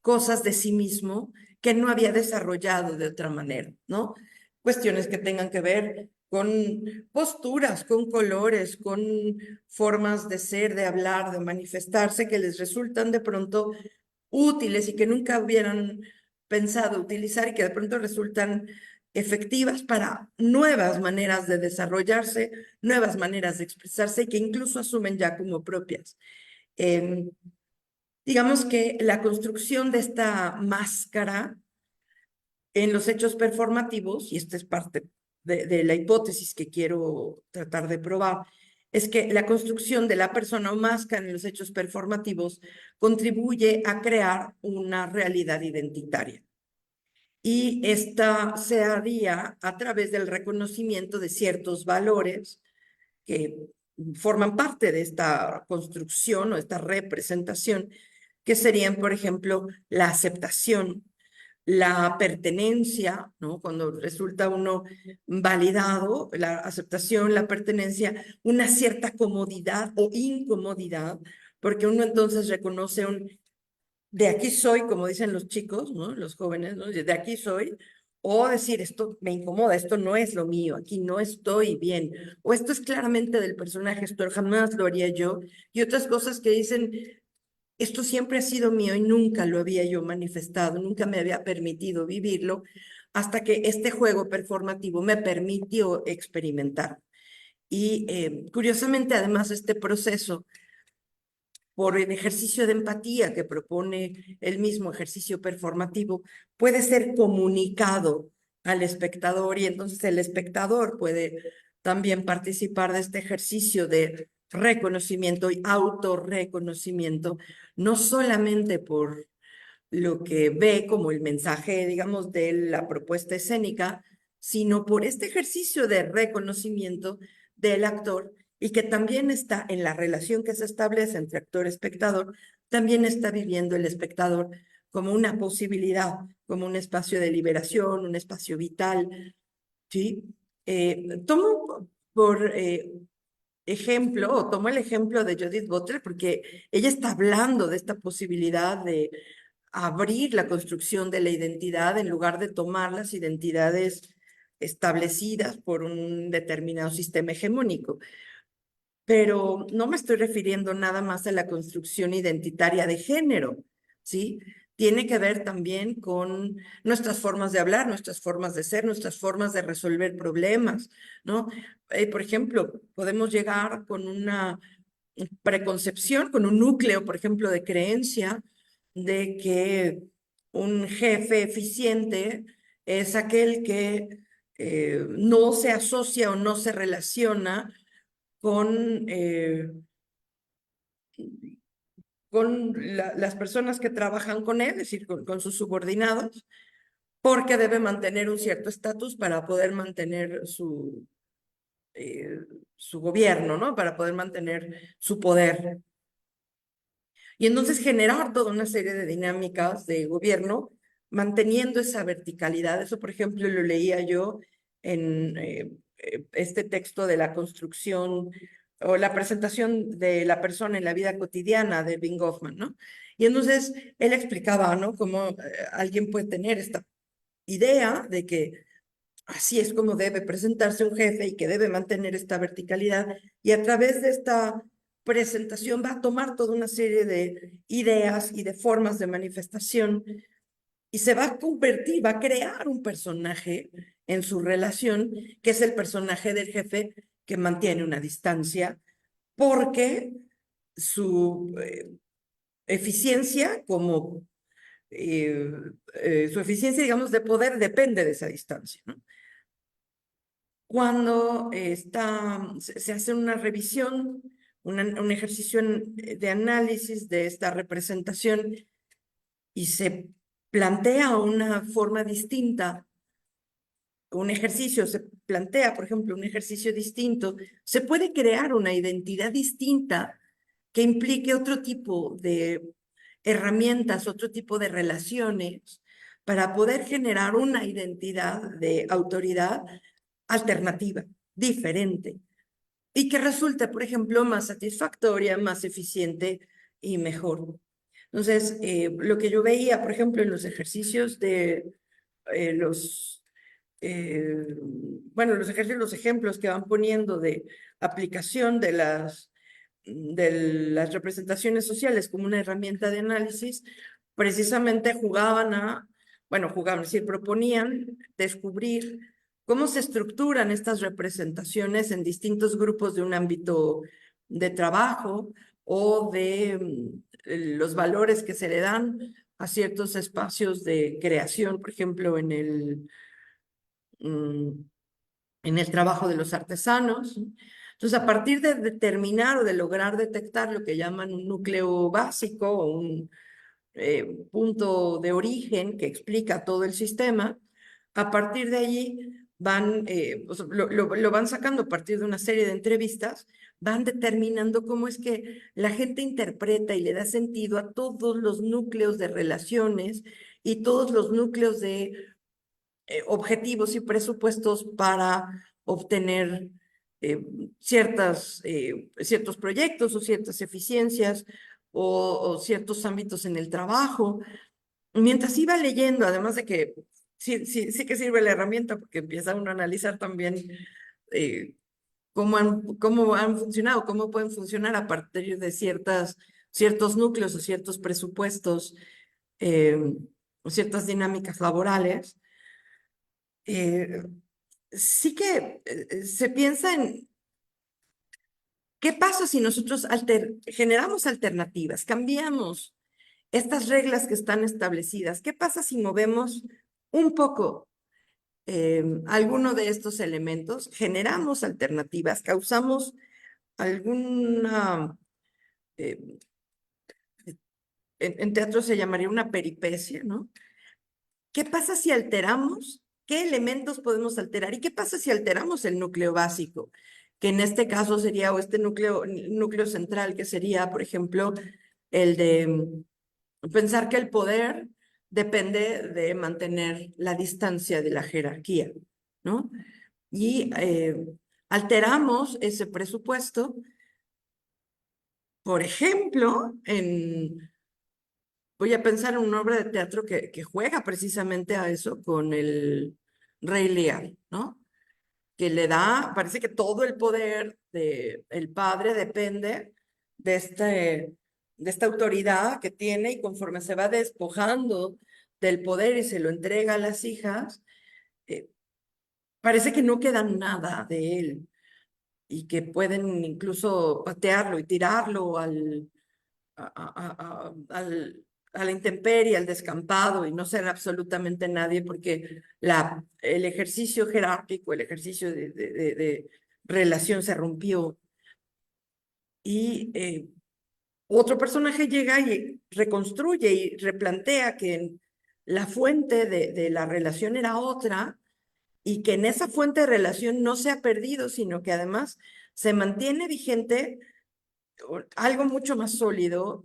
cosas de sí mismo que no había desarrollado de otra manera, ¿no? Cuestiones que tengan que ver con posturas, con colores, con formas de ser, de hablar, de manifestarse, que les resultan de pronto útiles y que nunca hubieran pensado utilizar y que de pronto resultan efectivas para nuevas maneras de desarrollarse, nuevas maneras de expresarse y que incluso asumen ya como propias. Digamos que la construcción de esta máscara en los hechos performativos, y esta es parte de la hipótesis que quiero tratar de probar, es que la construcción de la persona o máscara en los hechos performativos contribuye a crear una realidad identitaria. Y esta se haría a través del reconocimiento de ciertos valores que forman parte de esta construcción o esta representación, que serían, por ejemplo, la aceptación, la pertenencia, ¿no? Cuando resulta uno validado, la aceptación, la pertenencia, una cierta comodidad o incomodidad, porque uno entonces reconoce de aquí soy, como dicen los chicos, ¿no? Los jóvenes, ¿no? De aquí soy, o decir, esto me incomoda, esto no es lo mío, aquí no estoy bien, o esto es claramente del personaje, esto jamás lo haría yo, y otras cosas que dicen, esto siempre ha sido mío y nunca lo había yo manifestado, nunca me había permitido vivirlo, hasta que este juego performativo me permitió experimentar. Y curiosamente, además, este proceso por el ejercicio de empatía que propone el mismo ejercicio performativo, puede ser comunicado al espectador y entonces el espectador puede también participar de este ejercicio de reconocimiento y autorreconocimiento, no solamente por lo que ve como el mensaje, digamos, de la propuesta escénica, sino por este ejercicio de reconocimiento del actor y que también está en la relación que se establece entre actor y espectador, también está viviendo el espectador como una posibilidad, como un espacio de liberación, un espacio vital, ¿sí? Tomo por ejemplo, o tomo el ejemplo de Judith Butler, porque ella está hablando de esta posibilidad de abrir la construcción de la identidad en lugar de tomar las identidades establecidas por un determinado sistema hegemónico. Pero no me estoy refiriendo nada más a la construcción identitaria de género, ¿sí? Tiene que ver también con nuestras formas de hablar, nuestras formas de ser, nuestras formas de resolver problemas, ¿no? Por ejemplo, podemos llegar con una preconcepción, con un núcleo, por ejemplo, de creencia de que un jefe eficiente es aquel que no se asocia o no se relaciona con, las personas que trabajan con él, es decir, con sus subordinados, porque debe mantener un cierto estatus para poder mantener su gobierno, ¿no? Para poder mantener su poder. Y entonces generar toda una serie de dinámicas de gobierno manteniendo esa verticalidad. Eso, por ejemplo, lo leía yo en este texto de la construcción o la presentación de la persona en la vida cotidiana de Bing Goffman, ¿no? Y entonces él explicaba, ¿no? Cómo alguien puede tener esta idea de que así es como debe presentarse un jefe y que debe mantener esta verticalidad. Y a través de esta presentación va a tomar toda una serie de ideas y de formas de manifestación y se va a convertir, va a crear un personaje en su relación, que es el personaje del jefe que mantiene una distancia, porque su eficiencia como su eficiencia, digamos, de poder depende de esa distancia, ¿no? Cuando se hace una revisión, un ejercicio de análisis de esta representación y se plantea una forma distinta, un ejercicio, se plantea, por ejemplo, un ejercicio distinto, se puede crear una identidad distinta que implique otro tipo de herramientas, otro tipo de relaciones para poder generar una identidad de autoridad alternativa, diferente, y que resulte, por ejemplo, más satisfactoria, más eficiente y mejor. Entonces, lo que yo veía, por ejemplo, en los ejercicios de bueno, los ejemplos que van poniendo de aplicación de las representaciones sociales como una herramienta de análisis, precisamente jugaban, es decir, proponían descubrir cómo se estructuran estas representaciones en distintos grupos de un ámbito de trabajo o de los valores que se le dan a ciertos espacios de creación, por ejemplo, en el trabajo de los artesanos. Entonces, a partir de determinar o de lograr detectar lo que llaman un núcleo básico o un punto de origen que explica todo el sistema, a partir de allí lo van sacando a partir de una serie de entrevistas, van determinando cómo es que la gente interpreta y le da sentido a todos los núcleos de relaciones y todos los núcleos de objetivos y presupuestos para obtener ciertos proyectos o ciertas eficiencias o ciertos ámbitos en el trabajo. Mientras iba leyendo, además de que sí que sirve la herramienta porque empieza uno a analizar también cómo han funcionado, cómo pueden funcionar a partir de ciertos núcleos o ciertos presupuestos o ciertas dinámicas laborales. Sí que se piensa en qué pasa si nosotros generamos alternativas, cambiamos estas reglas que están establecidas. ¿Qué pasa si movemos un poco alguno de estos elementos, generamos alternativas, causamos alguna, eh, en teatro se llamaría una peripecia, ¿no? ¿Qué pasa si alteramos? ¿Qué elementos podemos alterar? ¿Y qué pasa si alteramos el núcleo básico? Que en este caso sería, o este núcleo central, que sería, por ejemplo, el de pensar que el poder depende de mantener la distancia de la jerarquía, ¿no? Y alteramos ese presupuesto, por ejemplo, voy a pensar en una obra de teatro que juega precisamente a eso con el Rey Lear, ¿no? Que le da, parece que todo el poder del padre depende de, de esta autoridad que tiene, y conforme se va despojando del poder y se lo entrega a las hijas, parece que no queda nada de él y que pueden incluso patearlo y tirarlo a la intemperie, al descampado, y no ser absolutamente nadie, porque el ejercicio jerárquico, el ejercicio de relación se rompió. Y otro personaje llega y reconstruye y replantea que la fuente de la relación era otra, y que en esa fuente de relación no se ha perdido, sino que además se mantiene vigente algo mucho más sólido,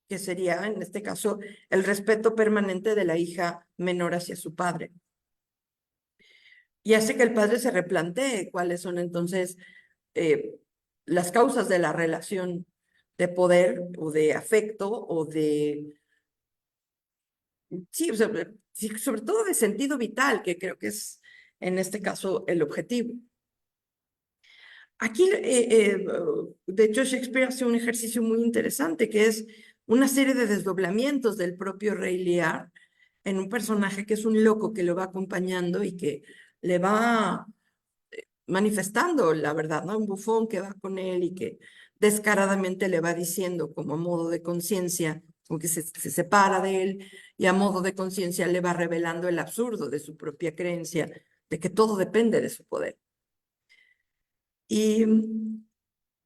que sería, en este caso, el respeto permanente de la hija menor hacia su padre. Y hace que el padre se replantee cuáles son entonces las causas de la relación de poder o de afecto o de, sí, sobre todo de sentido vital, que creo que es en este caso el objetivo. Aquí, de hecho, Shakespeare hace un ejercicio muy interesante, que es una serie de desdoblamientos del propio Rey Lear en un personaje que es un loco que lo va acompañando y que le va manifestando la verdad, ¿no? Un bufón que va con él y que descaradamente le va diciendo, como a modo de conciencia, como que se separa de él, y a modo de conciencia le va revelando el absurdo de su propia creencia de que todo depende de su poder. Y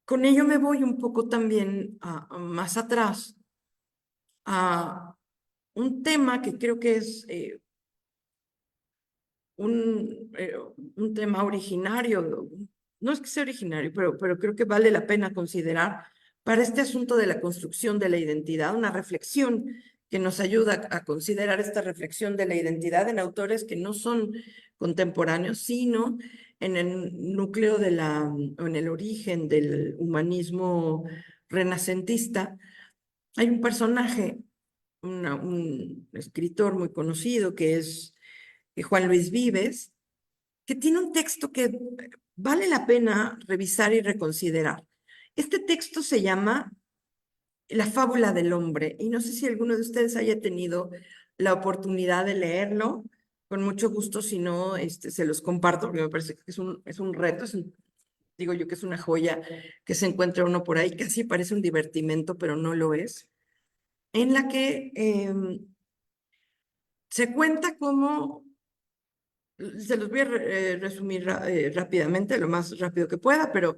con ello me voy un poco también más atrás a un tema que creo que es un tema originario, no es que sea originario, pero creo que vale la pena considerar para este asunto de la construcción de la identidad, una reflexión que nos ayuda a considerar esta reflexión de la identidad en autores que no son contemporáneos, sino en el núcleo o en el origen del humanismo renacentista. Hay un personaje, un escritor muy conocido, que es Juan Luis Vives, que tiene un texto que vale la pena revisar y reconsiderar. Este texto se llama La fábula del hombre, y no sé si alguno de ustedes haya tenido la oportunidad de leerlo. Con mucho gusto, si no, se los comparto, porque me parece que es un reto, digo yo que es una joya que se encuentra uno por ahí, casi parece un divertimento, pero no lo es, en la que se cuenta cómo, se los voy a resumir rápidamente, lo más rápido que pueda, pero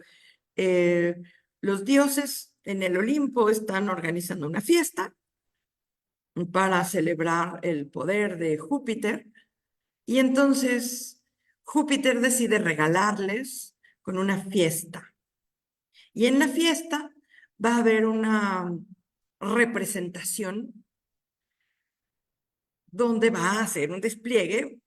los dioses en el Olimpo están organizando una fiesta para celebrar el poder de Júpiter, y entonces Júpiter decide regalarles con una fiesta. Y en la fiesta va a haber una representación donde va a hacer un despliegue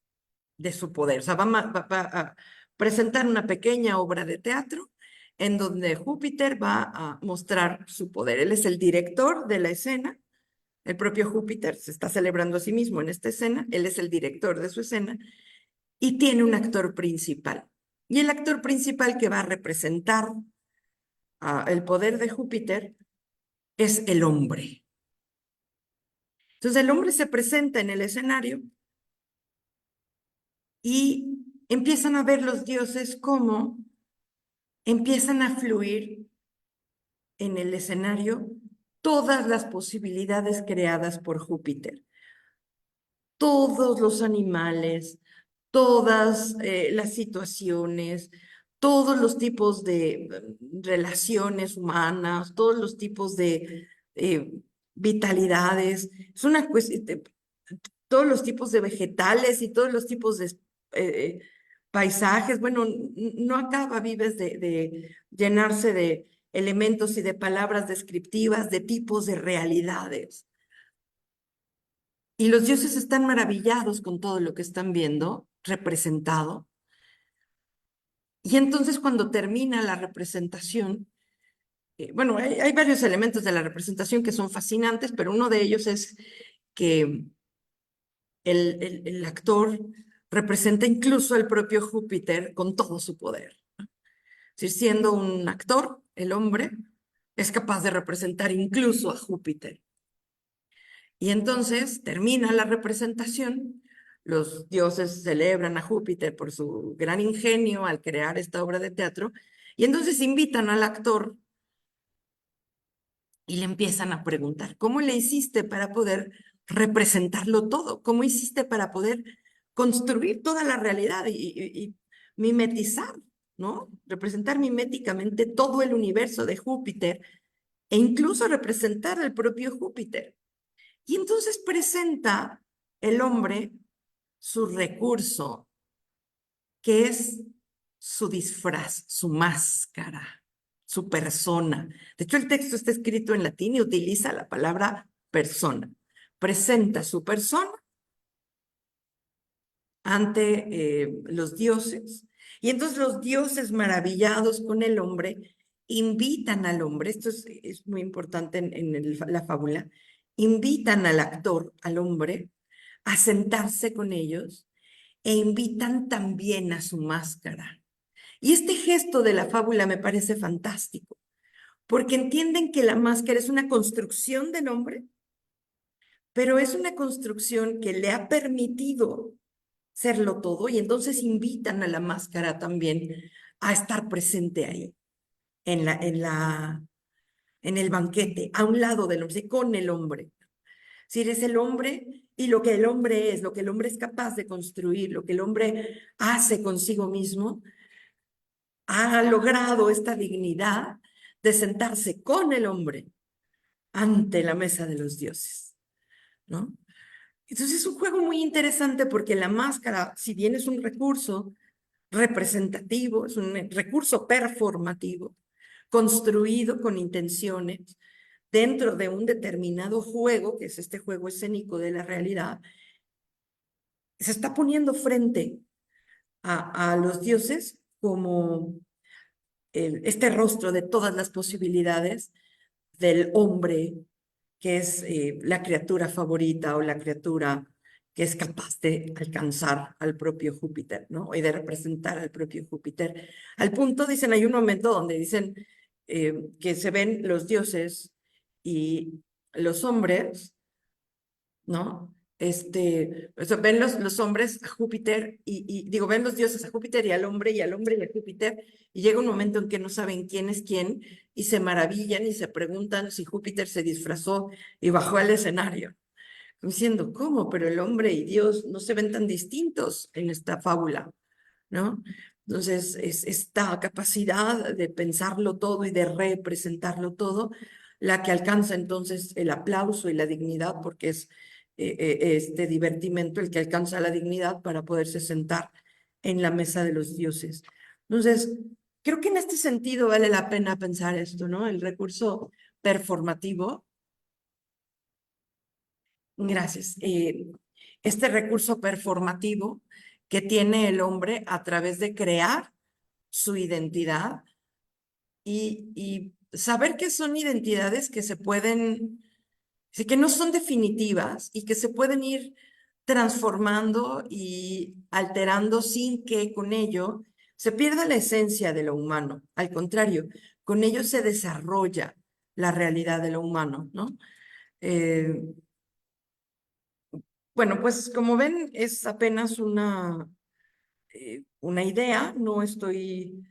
de su poder. O sea, va a presentar una pequeña obra de teatro en donde Júpiter va a mostrar su poder. Él es el director de la escena. El propio Júpiter se está celebrando a sí mismo en esta escena. Él es el director de su escena y tiene un actor principal. Y el actor principal que va a representar el poder de Júpiter es el hombre. Entonces el hombre se presenta en el escenario y empiezan a ver los dioses cómo empiezan a fluir en el escenario todas las posibilidades creadas por Júpiter. Todos los animales, todas las situaciones, todos los tipos de relaciones humanas, todos los tipos de vitalidades. Es una cuestión, todos los tipos de vegetales y todos los tipos de paisajes. Bueno, no acaba, Vives, de llenarse de elementos y de palabras descriptivas, de tipos de realidades. Y los dioses están maravillados con todo lo que están viendo representado. Y entonces cuando termina la representación, bueno, hay varios elementos de la representación que son fascinantes, pero uno de ellos es que el actor representa incluso al propio Júpiter con todo su poder. Es decir, siendo un actor, el hombre es capaz de representar incluso a Júpiter. Y entonces termina la representación, los dioses celebran a Júpiter por su gran ingenio al crear esta obra de teatro, y entonces invitan al actor y le empiezan a preguntar, ¿cómo le hiciste para poder representarlo todo? ¿Cómo hiciste para poder construir toda la realidad y mimetizar, ¿no? Representar miméticamente todo el universo de Júpiter e incluso representar al propio Júpiter. Y entonces presenta el hombre su recurso, que es su disfraz, su máscara, su persona. De hecho, el texto está escrito en latín y utiliza la palabra persona. Presenta su persona ante los dioses. Y entonces los dioses, maravillados con el hombre, invitan al hombre, esto es muy importante en la fábula, invitan al actor, al hombre, a sentarse con ellos e invitan también a su máscara. Y este gesto de la fábula me parece fantástico, porque entienden que la máscara es una construcción del hombre, pero es una construcción que le ha permitido serlo todo, y entonces invitan a la máscara también a estar presente ahí, en el banquete, a un lado del hombre, con el hombre. Si eres el hombre y lo que el hombre es, lo que el hombre es capaz de construir, lo que el hombre hace consigo mismo, ha logrado esta dignidad de sentarse con el hombre ante la mesa de los dioses, ¿no? Entonces es un juego muy interesante porque la máscara, si bien es un recurso representativo, es un recurso performativo, construido con intenciones dentro de un determinado juego, que es este juego escénico de la realidad, se está poniendo frente a los dioses como este rostro de todas las posibilidades del hombre, que es la criatura favorita o la criatura que es capaz de alcanzar al propio Júpiter, ¿no? Y de representar al propio Júpiter. Al punto, dicen, hay un momento donde dicen que se ven los dioses y los hombres, ¿no? O sea, ven los hombres a Júpiter digo, ven los dioses a Júpiter y al hombre y al hombre y a Júpiter, y llega un momento en que no saben quién es quién y se maravillan y se preguntan si Júpiter se disfrazó y bajó al escenario, diciendo, ¿cómo? Pero el hombre y Dios no se ven tan distintos en esta fábula, ¿no? Entonces, es esta capacidad de pensarlo todo y de representarlo todo la que alcanza entonces el aplauso y la dignidad, porque es este divertimento el que alcanza la dignidad para poderse sentar en la mesa de los dioses. Entonces, creo que en este sentido vale la pena pensar esto, ¿no? El recurso performativo. Gracias. Este recurso performativo que tiene el hombre a través de crear su identidad y saber que son identidades que se pueden, que no son definitivas y que se pueden ir transformando y alterando sin que con ello se pierda la esencia de lo humano. Al contrario, con ello se desarrolla la realidad de lo humano, ¿no? Bueno, pues como ven, es apenas una idea, no estoy,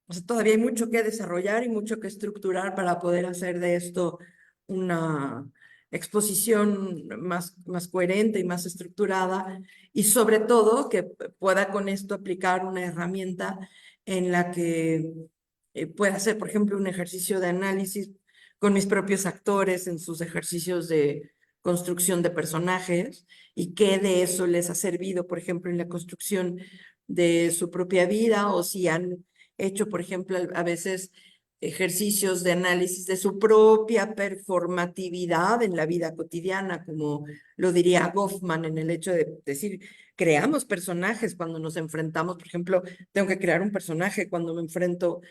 o sea, todavía hay mucho que desarrollar y mucho que estructurar para poder hacer de esto una exposición más coherente y más estructurada, y sobre todo que pueda con esto aplicar una herramienta en la que pueda hacer, por ejemplo, un ejercicio de análisis con mis propios actores en sus ejercicios de construcción de personajes y qué de eso les ha servido, por ejemplo, en la construcción de su propia vida, o si han hecho, por ejemplo, a veces ejercicios de análisis de su propia performatividad en la vida cotidiana, como lo diría Goffman en el hecho de decir, creamos personajes cuando nos enfrentamos, por ejemplo, tengo que crear un personaje cuando me enfrento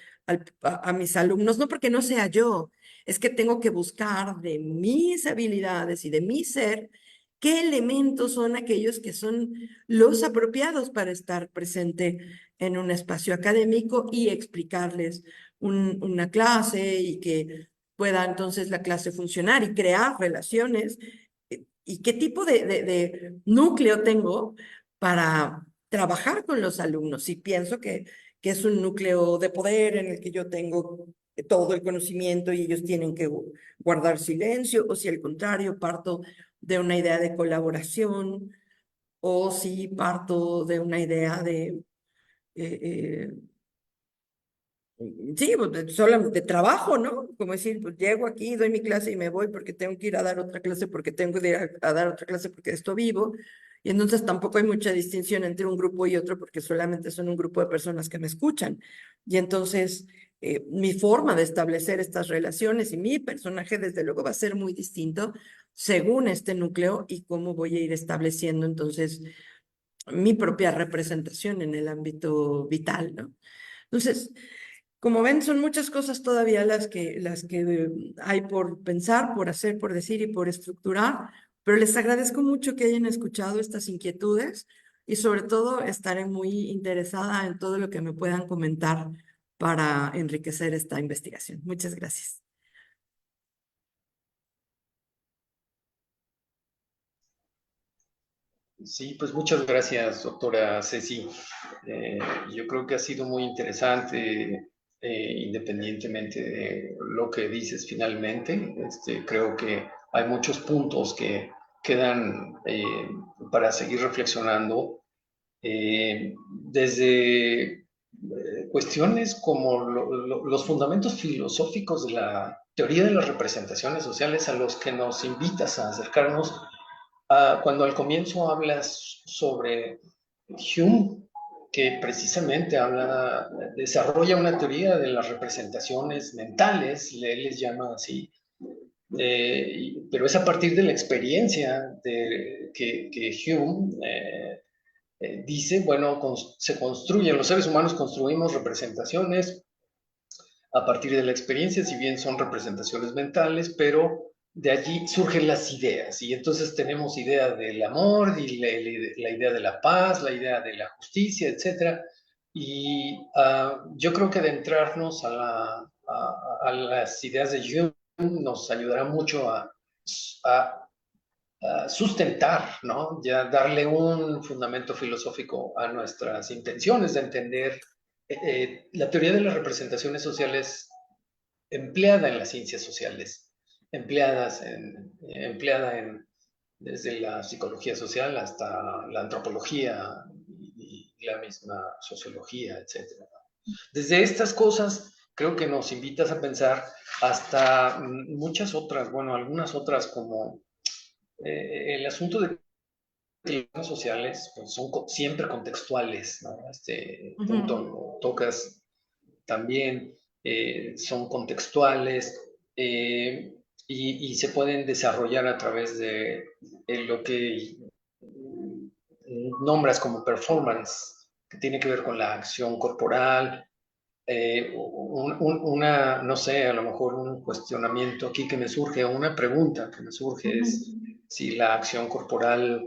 a mis alumnos, no porque no sea yo, es que tengo que buscar de mis habilidades y de mi ser qué elementos son aquellos que son los apropiados para estar presente en un espacio académico y explicarles una clase, y que pueda entonces la clase funcionar y crear relaciones. ¿Y qué tipo de núcleo tengo para trabajar con los alumnos? Si pienso que es un núcleo de poder en el que yo tengo todo el conocimiento y ellos tienen que guardar silencio, o si al contrario parto de una idea de colaboración, o si parto de una idea de eh, sí, pues solamente trabajo, ¿no? Como decir, pues llego aquí, doy mi clase y me voy porque tengo que ir a dar otra clase, porque tengo que ir a dar otra clase porque de esto vivo. Y entonces tampoco hay mucha distinción entre un grupo y otro, porque solamente son un grupo de personas que me escuchan. Y entonces mi forma de establecer estas relaciones y mi personaje, desde luego, va a ser muy distinto según este núcleo y cómo voy a ir estableciendo entonces mi propia representación en el ámbito vital, ¿no? Entonces, como ven, son muchas cosas todavía las que hay por pensar, por hacer, por decir y por estructurar, pero les agradezco mucho que hayan escuchado estas inquietudes, y sobre todo estaré muy interesada en todo lo que me puedan comentar para enriquecer esta investigación. Muchas gracias. Sí, pues muchas gracias, doctora Ceci. Eh, yo creo que ha sido muy interesante, independientemente de lo que dices finalmente. Creo que hay muchos puntos que quedan para seguir reflexionando, desde cuestiones como los fundamentos filosóficos de la teoría de las representaciones sociales a los que nos invitas a acercarnos. Cuando al comienzo hablas sobre Hume, que precisamente desarrolla una teoría de las representaciones mentales, él les llama así, pero es a partir de la experiencia que Hume dice, bueno, se construyen, los seres humanos construimos representaciones a partir de la experiencia, si bien son representaciones mentales, pero de allí surgen las ideas. Y entonces tenemos idea del amor, y la idea de la paz, la idea de la justicia, etc. Y yo creo que adentrarnos a las ideas de Jung nos ayudará mucho a sustentar, ¿no? Ya darle un fundamento filosófico a nuestras intenciones de entender la teoría de las representaciones sociales empleada en las ciencias sociales, empleada desde la psicología social hasta la antropología y la misma sociología, etc. Desde estas cosas creo que nos invitas a pensar hasta muchas otras, bueno, algunas otras, como el asunto de que las sociales pues, son siempre contextuales, ¿no? Punto lo tocas también, son contextuales, y se pueden desarrollar a través de lo que nombras como performance, que tiene que ver con la acción corporal. No sé, a lo mejor un cuestionamiento aquí que me surge, o una pregunta que me surge es si la acción corporal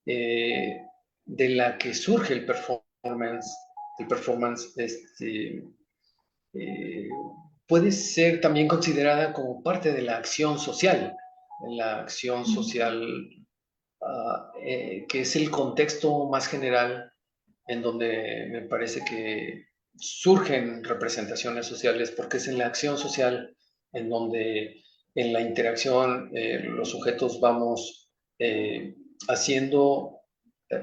eh, de la que surge el performance eh, puede ser también considerada como parte de la acción social, que es el contexto más general en donde me parece que surgen representaciones sociales, porque es en la acción social en donde en la interacción los sujetos vamos haciendo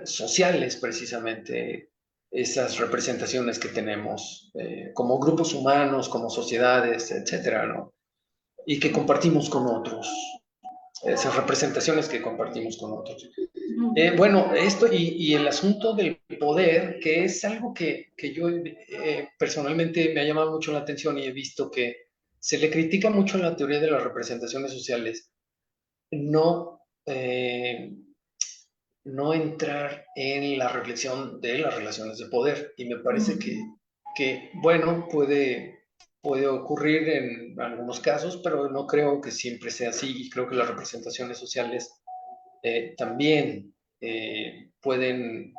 sociales precisamente esas representaciones que tenemos como grupos humanos, como sociedades, etcétera, ¿no? Y que compartimos con otros, esas representaciones que compartimos con otros. Bueno, esto y el asunto del poder, que es algo que yo personalmente me ha llamado mucho la atención y he visto que se le critica mucho en la teoría de las representaciones sociales, no, no entrar en la reflexión de las relaciones de poder. Y me parece que bueno, puede ocurrir en algunos casos, pero no creo que siempre sea así. Y creo que las representaciones sociales también pueden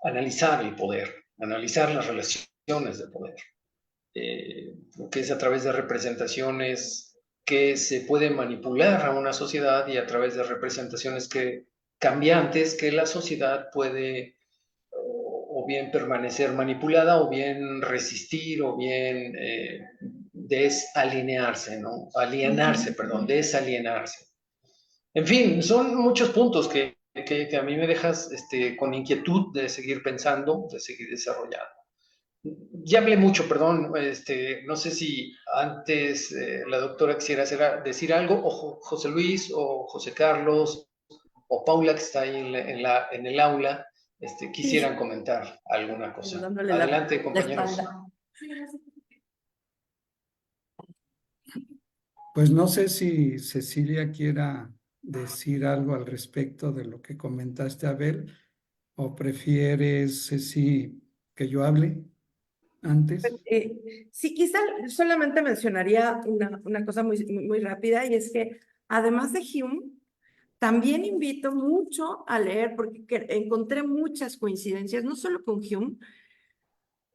analizar el poder, analizar las relaciones de poder, que es a través de representaciones que se puede manipular a una sociedad y a través de representaciones cambiantes que la sociedad puede o bien permanecer manipulada o bien resistir o bien desalinearse, ¿no? Alienarse, perdón, desalienarse. En fin, son muchos puntos que a mí me dejas con inquietud de seguir pensando, de seguir desarrollando. Ya hablé mucho, perdón, no sé si antes la doctora quisiera decir algo, o José Luis, o José Carlos, o Paula, que está ahí en el aula, quisieran Sí, comentar alguna cosa. dándole Adelante, la compañeros. espalda. Pues no sé si Cecilia quiera decir algo al respecto de lo que comentaste, Abel, o prefieres, Ceci, que yo hable antes. Sí, quizá solamente mencionaría una cosa muy rápida, y es que además de Hume, también invito mucho a leer, porque encontré muchas coincidencias, no solo con Hume,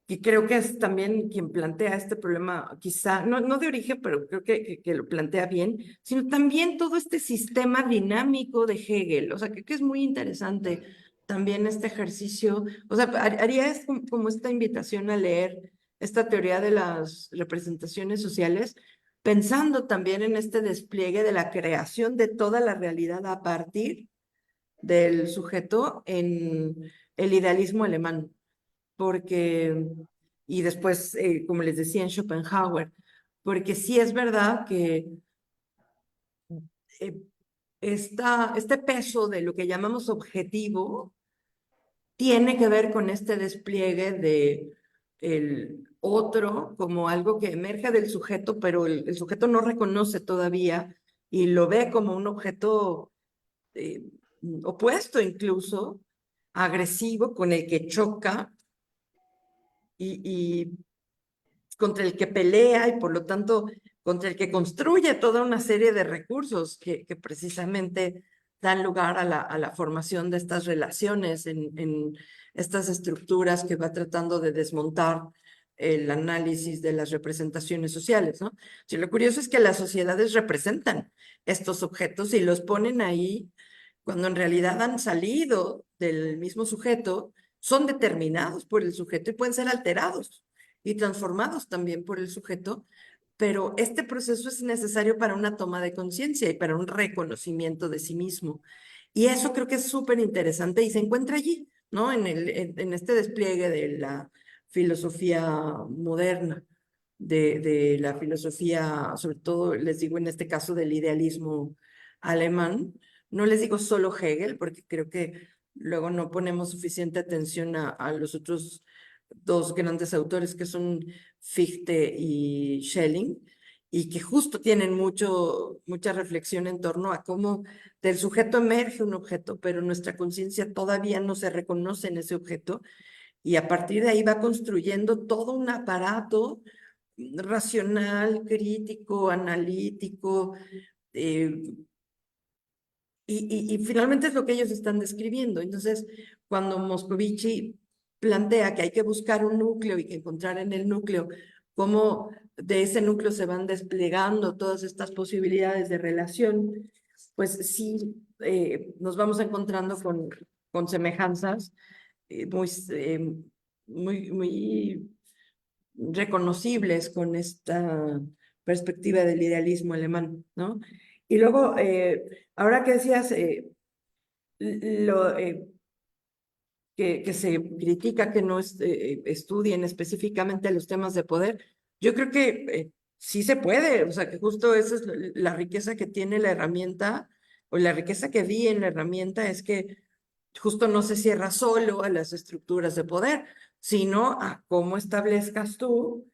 que creo que es también quien plantea este problema, quizá, no de origen, pero creo que lo plantea bien, sino también todo este sistema dinámico de Hegel. O sea, que es muy interesante también este ejercicio. O sea, haría como esta invitación a leer esta teoría de las representaciones sociales, pensando también en este despliegue de la creación de toda la realidad a partir del sujeto en el idealismo alemán, porque, y después, como les decía, en Schopenhauer, porque sí es verdad que eh, este peso de lo que llamamos objetivo tiene que ver con este despliegue de el otro como algo que emerge del sujeto, pero el sujeto no reconoce todavía y lo ve como un objeto eh, opuesto, incluso agresivo, con el que choca y contra el que pelea, y por lo tanto contra el que construye toda una serie de recursos que precisamente dan lugar a la formación de estas relaciones en estas estructuras que va tratando de desmontar el análisis de las representaciones sociales, ¿no? Sí, lo curioso es que las sociedades representan estos objetos y los ponen ahí cuando en realidad han salido del mismo sujeto, son determinados por el sujeto y pueden ser alterados y transformados también por el sujeto, pero este proceso es necesario para una toma de conciencia y para un reconocimiento de sí mismo. Y eso creo que es súper interesante y se encuentra allí, ¿no? En este despliegue de la filosofía moderna, de la filosofía, sobre todo, les digo en este caso, del idealismo alemán. No les digo solo Hegel, porque creo que luego no ponemos suficiente atención a los otros dos grandes autores que son Fichte y Schelling, y que justo tienen mucha reflexión en torno a cómo del sujeto emerge un objeto, pero nuestra conciencia todavía no se reconoce en ese objeto, y a partir de ahí va construyendo todo un aparato racional, crítico, analítico, eh, y finalmente es lo que ellos están describiendo. Entonces, cuando Moscovici plantea que hay que buscar un núcleo y que encontrar en el núcleo cómo de ese núcleo se van desplegando todas estas posibilidades de relación, pues sí, nos vamos encontrando con semejanzas muy reconocibles con perspectiva del idealismo alemán, ¿no? Y luego, ahora que decías lo, que se critica que no estudien específicamente los temas de poder, yo creo que sí se puede, o sea, que justo esa es la riqueza que tiene la herramienta, o la riqueza que vi en la herramienta es que justo no se cierra solo a las estructuras de poder, sino a cómo establezcas tú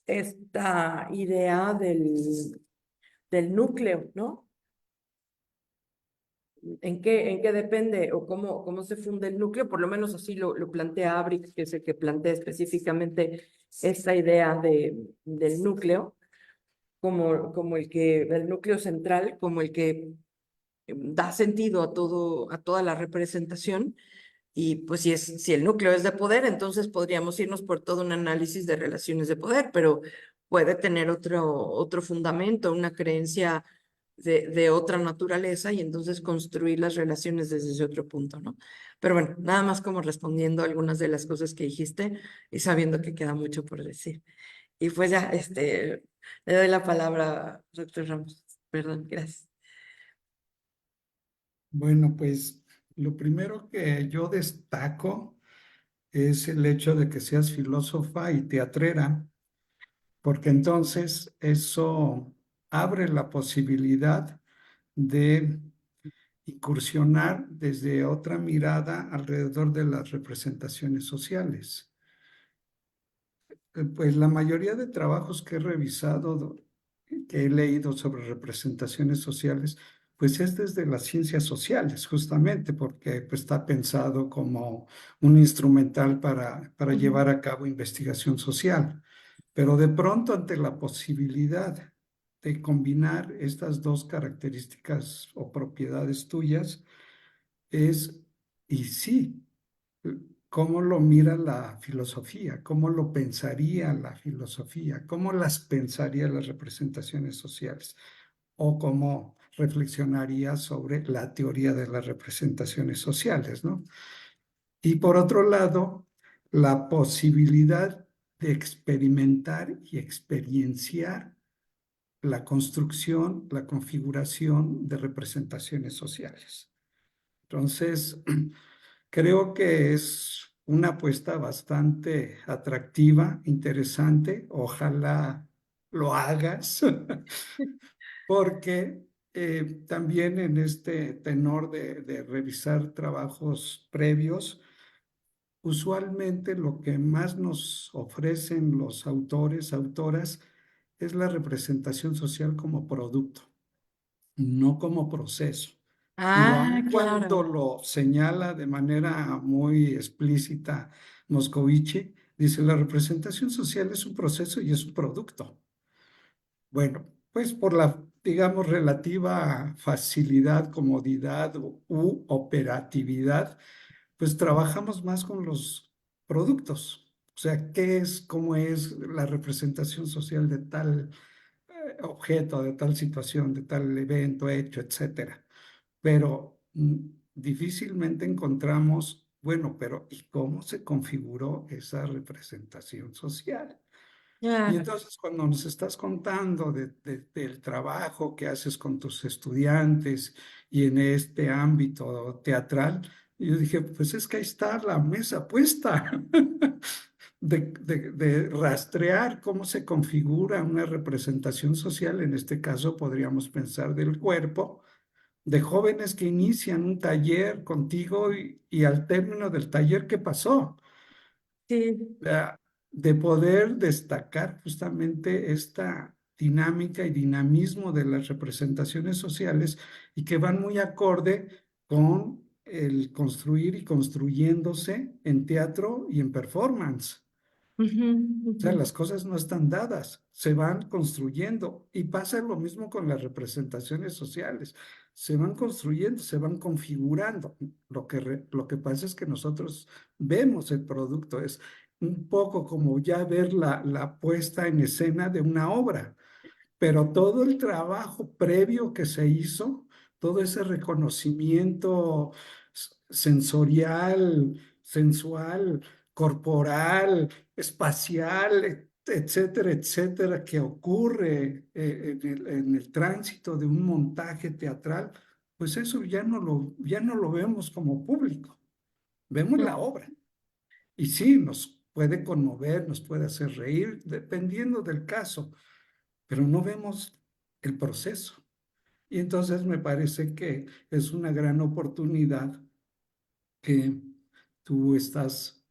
esta idea del núcleo, ¿no? ¿En qué depende o cómo se funde el núcleo? Por lo menos así lo plantea Abrix, que es el que plantea específicamente esta idea del núcleo, como el núcleo central, como el que da sentido a toda la representación. Y pues si el núcleo es de poder, entonces podríamos irnos por todo un análisis de relaciones de poder, pero puede tener otro fundamento, una creencia de otra naturaleza y entonces construir las relaciones desde ese otro punto, ¿no? Pero bueno, nada más como respondiendo a algunas de las cosas que dijiste y sabiendo que queda mucho por decir. Y pues ya, le doy la palabra, doctor Ramos. Perdón, gracias. Bueno, pues lo primero que yo destaco es el hecho de que seas filósofa y teatrera, porque entonces eso abre la posibilidad de incursionar desde otra mirada alrededor de las representaciones sociales. Pues la mayoría de trabajos que he revisado, que he leído sobre representaciones sociales, pues es desde las ciencias sociales, justamente porque pues, está pensado como un instrumental para llevar a cabo investigación social. Pero de pronto, ante la posibilidad de combinar estas dos características o propiedades tuyas, es, y sí, cómo lo mira la filosofía, cómo lo pensaría la filosofía, cómo las pensaría las representaciones sociales o cómo reflexionaría sobre la teoría de las representaciones sociales, ¿no? Y por otro lado, la posibilidad de experimentar y experienciar la construcción, la configuración de representaciones sociales. Entonces, creo que es una apuesta bastante atractiva, interesante. Ojalá lo hagas, porque también en este tenor de revisar trabajos previos, usualmente lo que más nos ofrecen los autores, autoras, es la representación social como producto, no como proceso. Y Ah, aun cuando claro. lo señala de manera muy explícita Moscovici, dice, la representación social es un proceso y es un producto. Bueno, pues por la, digamos, relativa facilidad, comodidad u operatividad, pues trabajamos más con los productos. O sea, ¿qué es, cómo es la representación social de tal objeto, de tal situación, de tal evento, hecho, etcétera? Pero difícilmente encontramos, bueno, pero ¿y cómo se configuró esa representación social? Y Claro. entonces cuando nos estás contando del trabajo que haces con tus estudiantes y en este ámbito teatral, yo dije, pues es que ahí está la mesa puesta de rastrear cómo se configura una representación social. En este caso podríamos pensar del cuerpo, de jóvenes que inician un taller contigo y al término del taller, ¿qué pasó? Sí. De poder destacar justamente esta dinámica y dinamismo de las representaciones sociales y que van muy acorde con el construir y construyéndose en teatro y en performance. Ujú, O sea, ujú. las cosas no están dadas, se van construyendo y pasa lo mismo con las representaciones sociales. Se van construyendo, se van configurando. Lo que pasa es que nosotros vemos el producto, es un poco como ya ver la puesta en escena de una obra, pero todo el trabajo previo que se hizo, todo ese reconocimiento sensorial, sensual, corporal, espacial, etcétera, etcétera, que ocurre en el tránsito de un montaje teatral, pues eso ya no lo vemos como público, vemos la obra. Y sí, nos puede conmover, nos puede hacer reír, dependiendo del caso, pero no vemos el proceso. Y entonces me parece que es una gran oportunidad que tú estás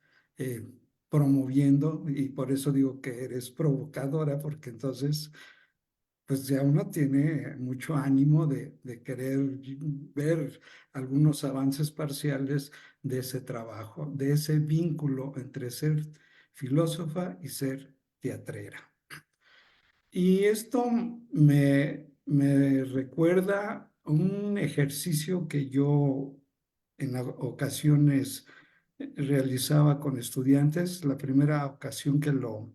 promoviendo, y por eso digo que eres provocadora, porque entonces pues ya uno tiene mucho ánimo de querer ver algunos avances parciales de ese trabajo, de ese vínculo entre ser filósofa y ser teatrera. Y esto me recuerda un ejercicio que yo en ocasiones realizaba con estudiantes. La primera ocasión que lo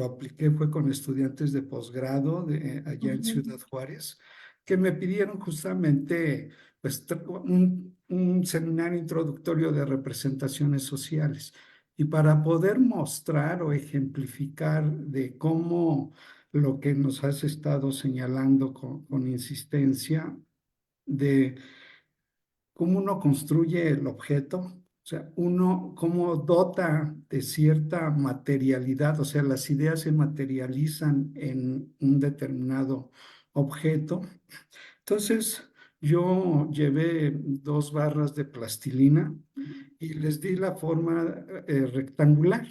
apliqué fue con estudiantes de posgrado allá en Ciudad Juárez, que me pidieron justamente pues, un seminario introductorio de representaciones sociales. Y para poder mostrar o ejemplificar de cómo lo que nos has estado señalando con insistencia, de cómo uno construye el objeto, o sea, uno cómo dota de cierta materialidad, o sea, las ideas se materializan en un determinado objeto. Entonces, yo llevé 2 barras de plastilina y les di la forma rectangular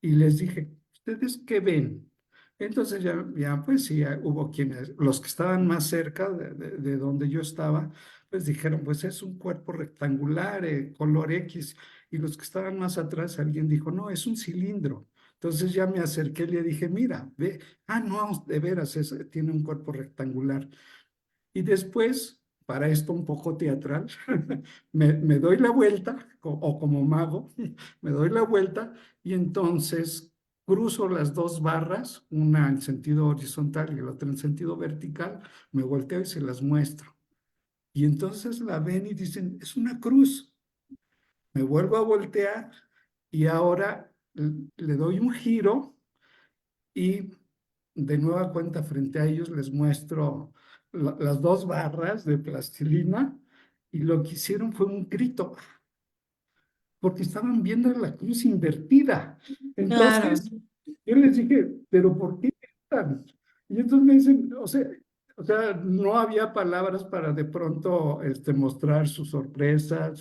y les dije, ¿ustedes qué ven? Entonces ya pues sí, hubo quienes, los que estaban más cerca de donde yo estaba, pues dijeron, pues es un cuerpo rectangular, color X, y los que estaban más atrás, alguien dijo, no, es un cilindro. Entonces ya me acerqué y le dije, mira, ve, no, de veras, tiene un cuerpo rectangular. Y después, para esto un poco teatral, me doy la vuelta, o como mago, me doy la vuelta y entonces cruzo las 2 barras, una en sentido horizontal y la otra en sentido vertical, me volteo y se las muestro. Y entonces la ven y dicen, es una cruz. Me vuelvo a voltear y ahora le doy un giro y de nueva cuenta frente a ellos les muestro las 2 barras de plastilina y lo que hicieron fue un grito, porque estaban viendo la cruz invertida. Claro. Entonces, yo les dije, ¿pero por qué gritan? Y entonces me dicen, o sea, no había palabras para de pronto mostrar su sorpresa,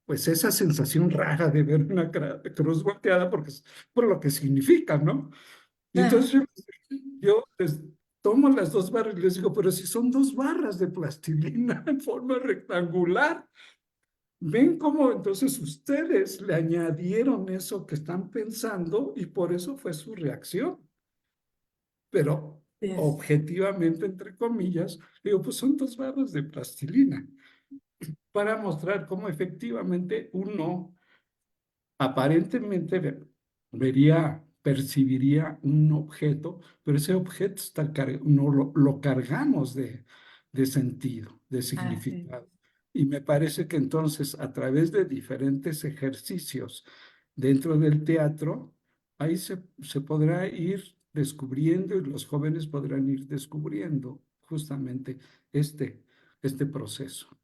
pues esa sensación rara de ver una cruz volteada, porque es por lo que significa, ¿no? Y entonces yo les tomo las 2 barras y les digo, pero si son 2 barras de plastilina en forma rectangular, ven cómo entonces ustedes le añadieron eso que están pensando y por eso fue su reacción. Pero objetivamente, entre comillas, digo, pues son 2 barras de plastilina para mostrar cómo efectivamente uno aparentemente percibiría un objeto, pero ese objeto no lo cargamos de sentido, de significado. Y me parece que entonces a través de diferentes ejercicios dentro del teatro, ahí se podrá ir descubriendo y los jóvenes podrán ir descubriendo justamente este proceso.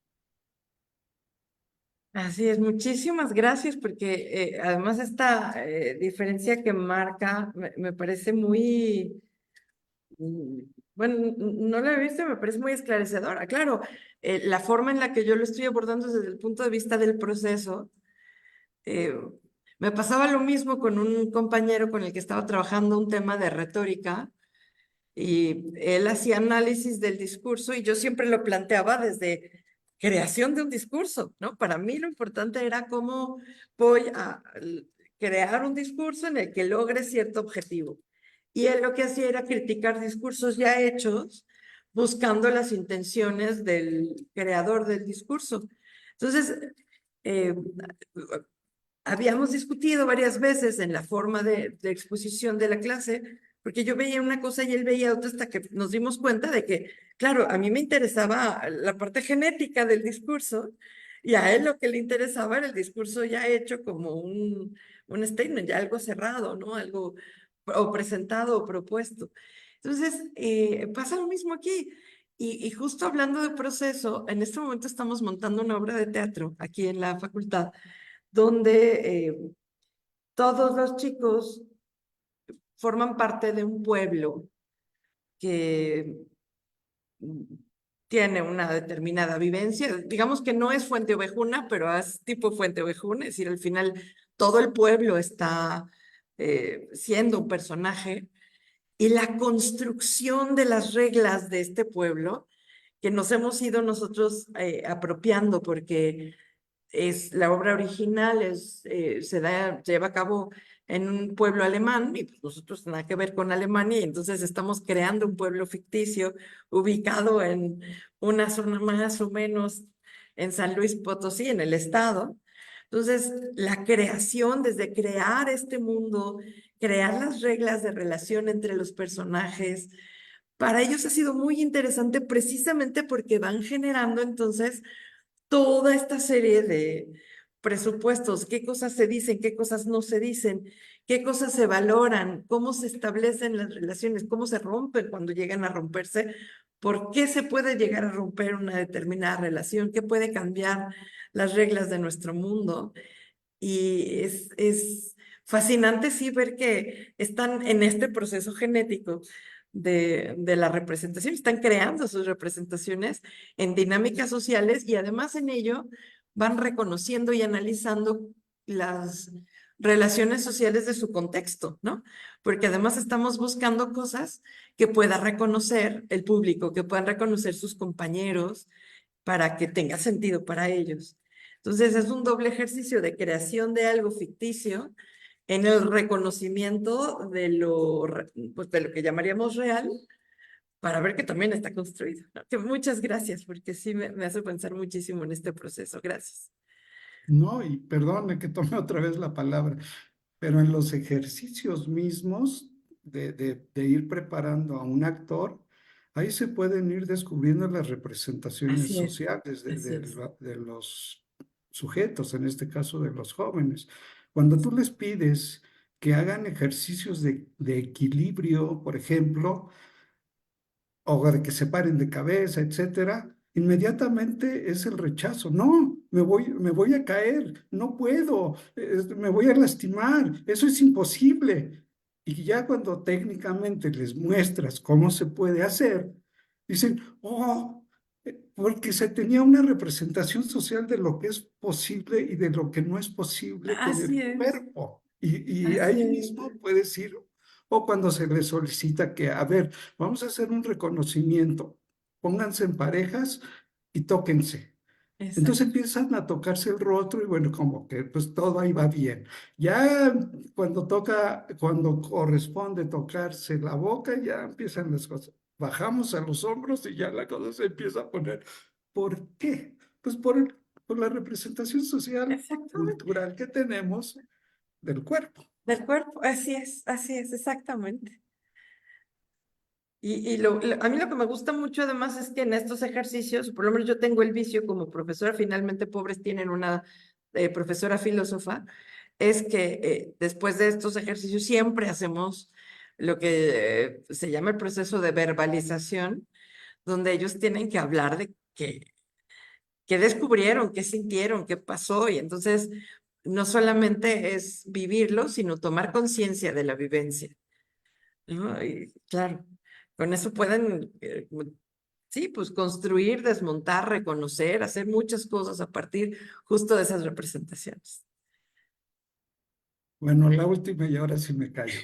Así es, muchísimas gracias, porque además esta diferencia que marca me parece muy, bueno, no la he visto, me parece muy esclarecedora. Claro, la forma en la que yo lo estoy abordando desde el punto de vista del proceso, me pasaba lo mismo con un compañero con el que estaba trabajando un tema de retórica y él hacía análisis del discurso y yo siempre lo planteaba desde creación de un discurso, ¿no? Para mí lo importante era cómo voy a crear un discurso en el que logre cierto objetivo. Y él lo que hacía era criticar discursos ya hechos, buscando las intenciones del creador del discurso. Entonces, habíamos discutido varias veces en la forma de exposición de la clase, porque yo veía una cosa y él veía otra hasta que nos dimos cuenta de que, claro, a mí me interesaba la parte genética del discurso Y a él lo que le interesaba era el discurso ya hecho como un statement, ya algo cerrado, ¿no? Algo o presentado o propuesto. Entonces, pasa lo mismo aquí. Y justo hablando de proceso, en este momento estamos montando una obra de teatro aquí en la facultad, donde todos los chicos forman parte de un pueblo que tiene una determinada vivencia. Digamos que no es Fuente Ovejuna, pero es tipo Fuente Ovejuna, es decir, al final todo el pueblo está siendo un personaje y la construcción de las reglas de este pueblo que nos hemos ido nosotros apropiando porque la obra original se lleva a cabo en un pueblo alemán y pues nosotros nada que ver con Alemania y entonces estamos creando un pueblo ficticio ubicado en una zona más o menos en San Luis Potosí, en el estado. Entonces, la creación, desde crear este mundo, crear las reglas de relación entre los personajes, para ellos ha sido muy interesante precisamente porque van generando entonces toda esta serie de presupuestos, qué cosas se dicen, qué cosas no se dicen, qué cosas se valoran, cómo se establecen las relaciones, cómo se rompen cuando llegan a romperse, por qué se puede llegar a romper una determinada relación, qué puede cambiar las reglas de nuestro mundo. Y es fascinante sí ver que están en este proceso genético de la representación, están creando sus representaciones en dinámicas sociales y además en ello van reconociendo y analizando las relaciones sociales de su contexto, ¿no? Porque además estamos buscando cosas que pueda reconocer el público, que puedan reconocer sus compañeros para que tenga sentido para ellos. Entonces es un doble ejercicio de creación de algo ficticio en el reconocimiento pues, de lo que llamaríamos real para ver que también está construido, ¿no? Que muchas gracias porque sí me hace pensar muchísimo en este proceso. Gracias. No, y perdone que tome otra vez la palabra, pero en los ejercicios mismos de ir preparando a un actor, ahí se pueden ir descubriendo las representaciones Así es, sociales así es. de los sujetos, en este caso de los jóvenes. Cuando tú les pides que hagan ejercicios de equilibrio, por ejemplo, o de que se paren de cabeza, etcétera, inmediatamente es el rechazo. No, me voy a caer, no puedo, me voy a lastimar, eso es imposible. Y ya cuando técnicamente les muestras cómo se puede hacer, dicen, oh, porque se tenía una representación social de lo que es posible y de lo que no es posible con Así el es, cuerpo. Y así ahí es. mismo puedes ir, o cuando se les solicita que, a ver, vamos a hacer un reconocimiento. Pónganse en parejas y tóquense. Entonces Exacto. empiezan a tocarse el rostro y bueno, como que pues todo ahí va bien. Ya cuando corresponde tocarse la boca, ya empiezan las cosas. Bajamos a los hombros y ya la cosa se empieza a poner. ¿Por qué? Pues por la representación social, Exactamente. cultural que tenemos del cuerpo. Del cuerpo, así es, exactamente. Y a mí lo que me gusta mucho además es que en estos ejercicios, por lo menos yo tengo el vicio como profesora, finalmente pobres tienen una profesora filósofa, es que después de estos ejercicios siempre hacemos lo que se llama el proceso de verbalización, donde ellos tienen que hablar de qué descubrieron, qué sintieron, qué pasó, y entonces no solamente es vivirlo, sino tomar conciencia de la vivencia. ¿No? Y claro, con eso pueden, sí, pues construir, desmontar, reconocer, hacer muchas cosas a partir justo de esas representaciones. Bueno, la última y ahora sí me callo.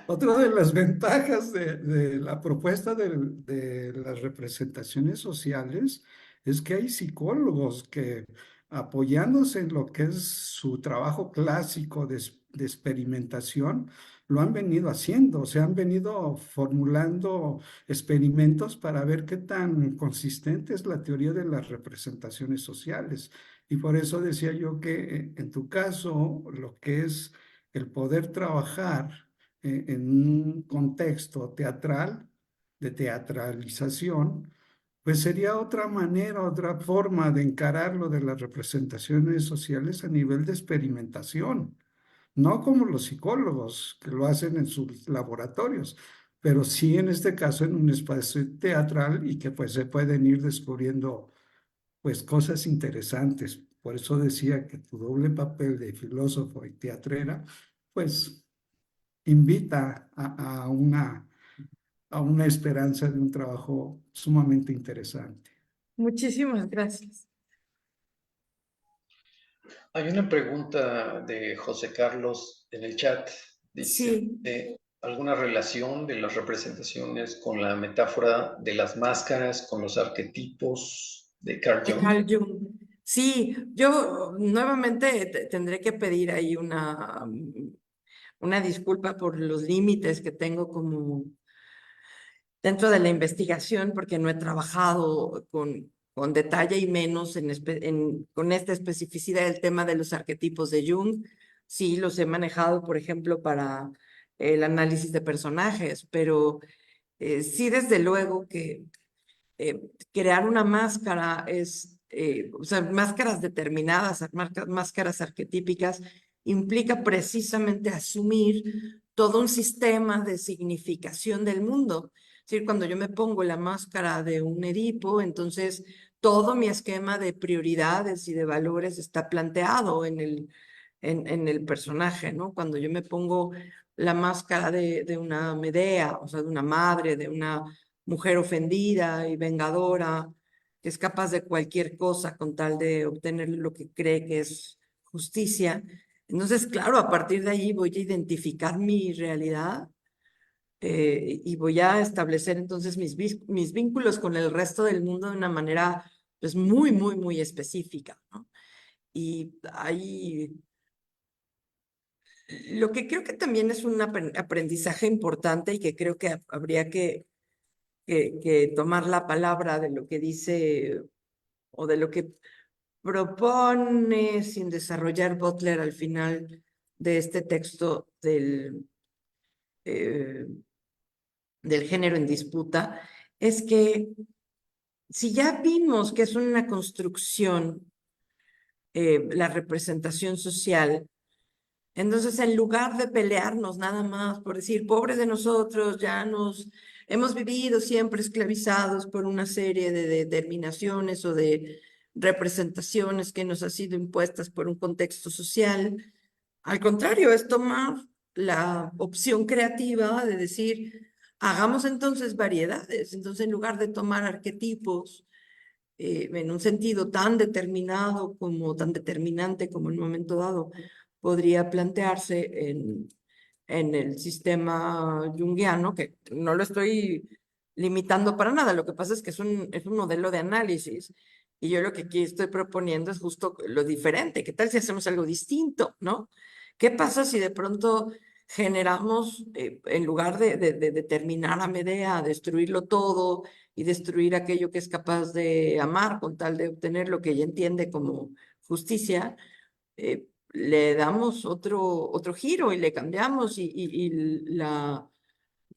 Otra de las ventajas de la propuesta de las representaciones sociales es que hay psicólogos que apoyándose en lo que es su trabajo clásico de experimentación, lo han venido haciendo, o sea, han venido formulando experimentos para ver qué tan consistente es la teoría de las representaciones sociales. Y por eso decía yo que en tu caso, lo que es el poder trabajar en un contexto teatral, de teatralización, pues sería otra manera, otra forma de encararlo de las representaciones sociales a nivel de experimentación, no como los psicólogos que lo hacen en sus laboratorios, pero sí en este caso en un espacio teatral y que pues se pueden ir descubriendo pues cosas interesantes. Por eso decía que tu doble papel de filósofo y teatrera, pues invita a una esperanza de un trabajo sumamente interesante. Muchísimas gracias. Hay una pregunta de José Carlos en el chat. Dice, Sí, ¿alguna relación de las representaciones con la metáfora de las máscaras, con los arquetipos de Carl de Jung? Carl Jung. Sí, yo nuevamente tendré que pedir ahí una disculpa por los límites que tengo como dentro de la investigación, porque no he trabajado con detalle y menos con esta especificidad del tema de los arquetipos de Jung. Sí, los he manejado, por ejemplo, para el análisis de personajes, pero sí, desde luego que crear una máscara o sea, máscaras determinadas, máscaras arquetípicas, implica precisamente asumir todo un sistema de significación del mundo. Es decir, cuando yo me pongo la máscara de un Edipo, entonces todo mi esquema de prioridades y de valores está planteado en el personaje, ¿no? Cuando yo me pongo la máscara de una Medea, o sea, de una madre, de una mujer ofendida y vengadora, que es capaz de cualquier cosa con tal de obtener lo que cree que es justicia. Entonces, claro, a partir de allí voy a identificar mi realidad y voy a establecer entonces mis vínculos con el resto del mundo de una manera pues muy, muy, muy específica, ¿no? Y ahí lo que creo que también es un aprendizaje importante y que creo que habría que tomar la palabra de lo que dice o de lo que propone sin desarrollar Butler al final de este texto eh, del género en disputa, es que si ya vimos que es una construcción, la representación social, entonces, en lugar de pelearnos nada más por decir, pobres de nosotros, ya nos hemos vivido siempre esclavizados por una serie de determinaciones o de representaciones que nos han sido impuestas por un contexto social, al contrario, es tomar la opción creativa de decir, hagamos entonces variedades. Entonces, en lugar de tomar arquetipos en un sentido tan determinado como tan determinante como en un momento dado podría plantearse en el sistema junguiano, que no lo estoy limitando para nada, lo que pasa es que es un modelo de análisis y yo lo que aquí estoy proponiendo es justo lo diferente. ¿Qué tal si hacemos algo distinto, no? ¿Qué pasa si de pronto generamos, en lugar de determinar a Medea, destruirlo todo y destruir aquello que es capaz de amar con tal de obtener lo que ella entiende como justicia, le damos otro giro y le cambiamos y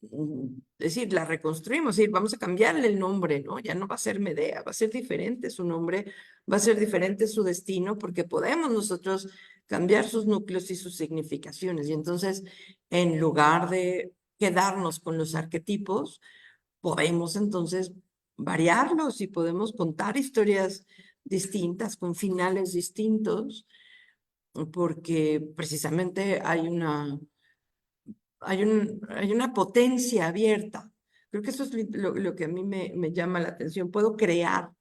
es decir, la reconstruimos, es decir, vamos a cambiarle el nombre, ¿no? Ya no va a ser Medea, va a ser diferente su nombre, va a ser diferente su destino, porque podemos nosotros cambiar sus núcleos y sus significaciones. Y entonces, en lugar de quedarnos con los arquetipos, podemos entonces variarlos y podemos contar historias distintas, con finales distintos, porque precisamente hay una potencia abierta. Creo que eso es lo que a mí me llama la atención. Puedo crear,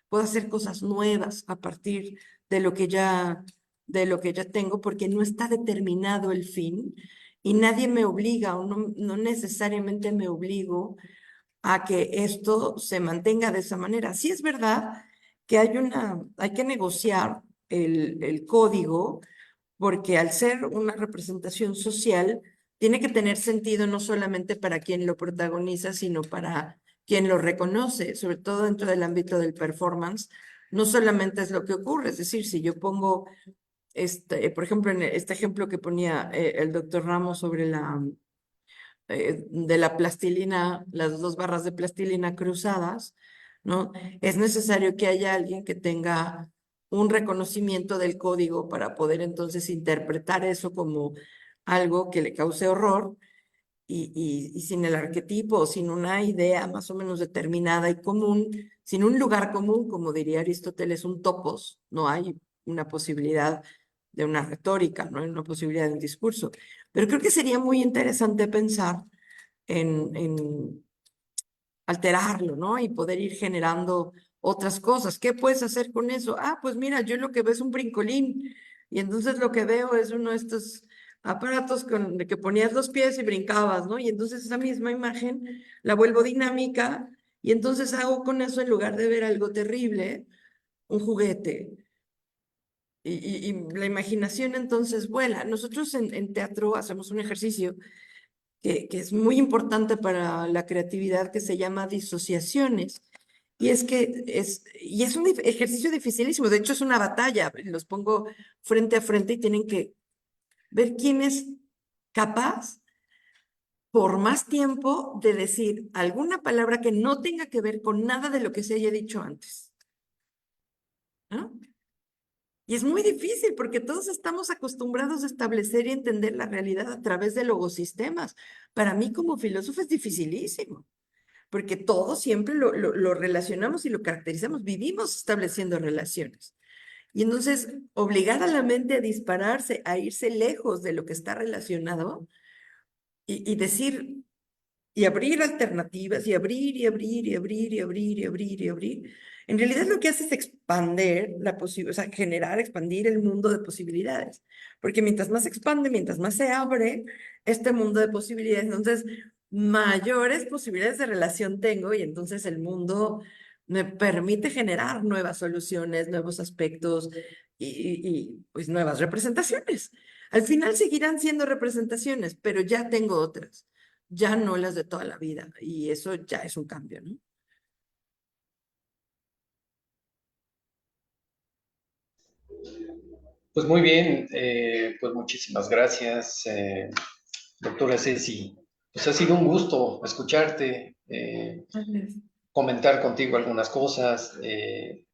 puedo hacer cosas nuevas a partir de de lo que ya tengo, porque no está determinado el fin y nadie me obliga o no necesariamente me obligo a que esto se mantenga de esa manera. Sí es verdad que hay que negociar el código, porque al ser una representación social, tiene que tener sentido no solamente para quien lo protagoniza, sino para quien lo reconoce, sobre todo dentro del ámbito del performance. No solamente es lo que ocurre, es decir, si yo pongo, por ejemplo, en este ejemplo que ponía el doctor Ramos sobre de la plastilina, las dos barras de plastilina cruzadas, ¿no? Es necesario que haya alguien que tenga un reconocimiento del código para poder entonces interpretar eso como algo que le cause horror y sin el arquetipo o sin una idea más o menos determinada y común, sin un lugar común, como diría Aristóteles, un topos, no hay una posibilidad de una retórica, no hay una posibilidad de un discurso. Pero creo que sería muy interesante pensar en alterarlo, ¿no? Y poder ir generando otras cosas. ¿Qué puedes hacer con eso? Ah, pues mira, yo lo que veo es un brincolín y entonces lo que veo es uno de estos aparatos con de que ponías los pies y brincabas, ¿no? Y entonces esa misma imagen la vuelvo dinámica y entonces hago con eso, en lugar de ver algo terrible, un juguete. Y la imaginación entonces vuela. Nosotros en teatro hacemos un ejercicio que es muy importante para la creatividad, que se llama disociaciones. Y es un ejercicio dificilísimo, de hecho es una batalla, los pongo frente a frente y tienen que ver quién es capaz por más tiempo de decir alguna palabra que no tenga que ver con nada de lo que se haya dicho antes, ¿no? Y es muy difícil porque todos estamos acostumbrados a establecer y entender la realidad a través de logosistemas. Para mí como filósofo es dificilísimo, porque todo siempre lo relacionamos y lo caracterizamos, vivimos estableciendo relaciones. Y entonces obligar a la mente a dispararse, a irse lejos de lo que está relacionado y decir, y abrir alternativas, y abrir, y abrir, y abrir, y abrir, y abrir, y abrir. En realidad lo que hace es expander la posibilidad, o sea, generar, expandir el mundo de posibilidades. Porque mientras más se expande, mientras más se abre este mundo de posibilidades, entonces mayores posibilidades de relación tengo y entonces el mundo me permite generar nuevas soluciones, nuevos aspectos pues nuevas representaciones. Al final seguirán siendo representaciones, pero ya tengo otras, ya no las de toda la vida, y eso ya es un cambio, ¿no? Pues muy bien, pues muchísimas gracias, doctora Ceci. Pues ha sido un gusto escucharte, comentar contigo algunas cosas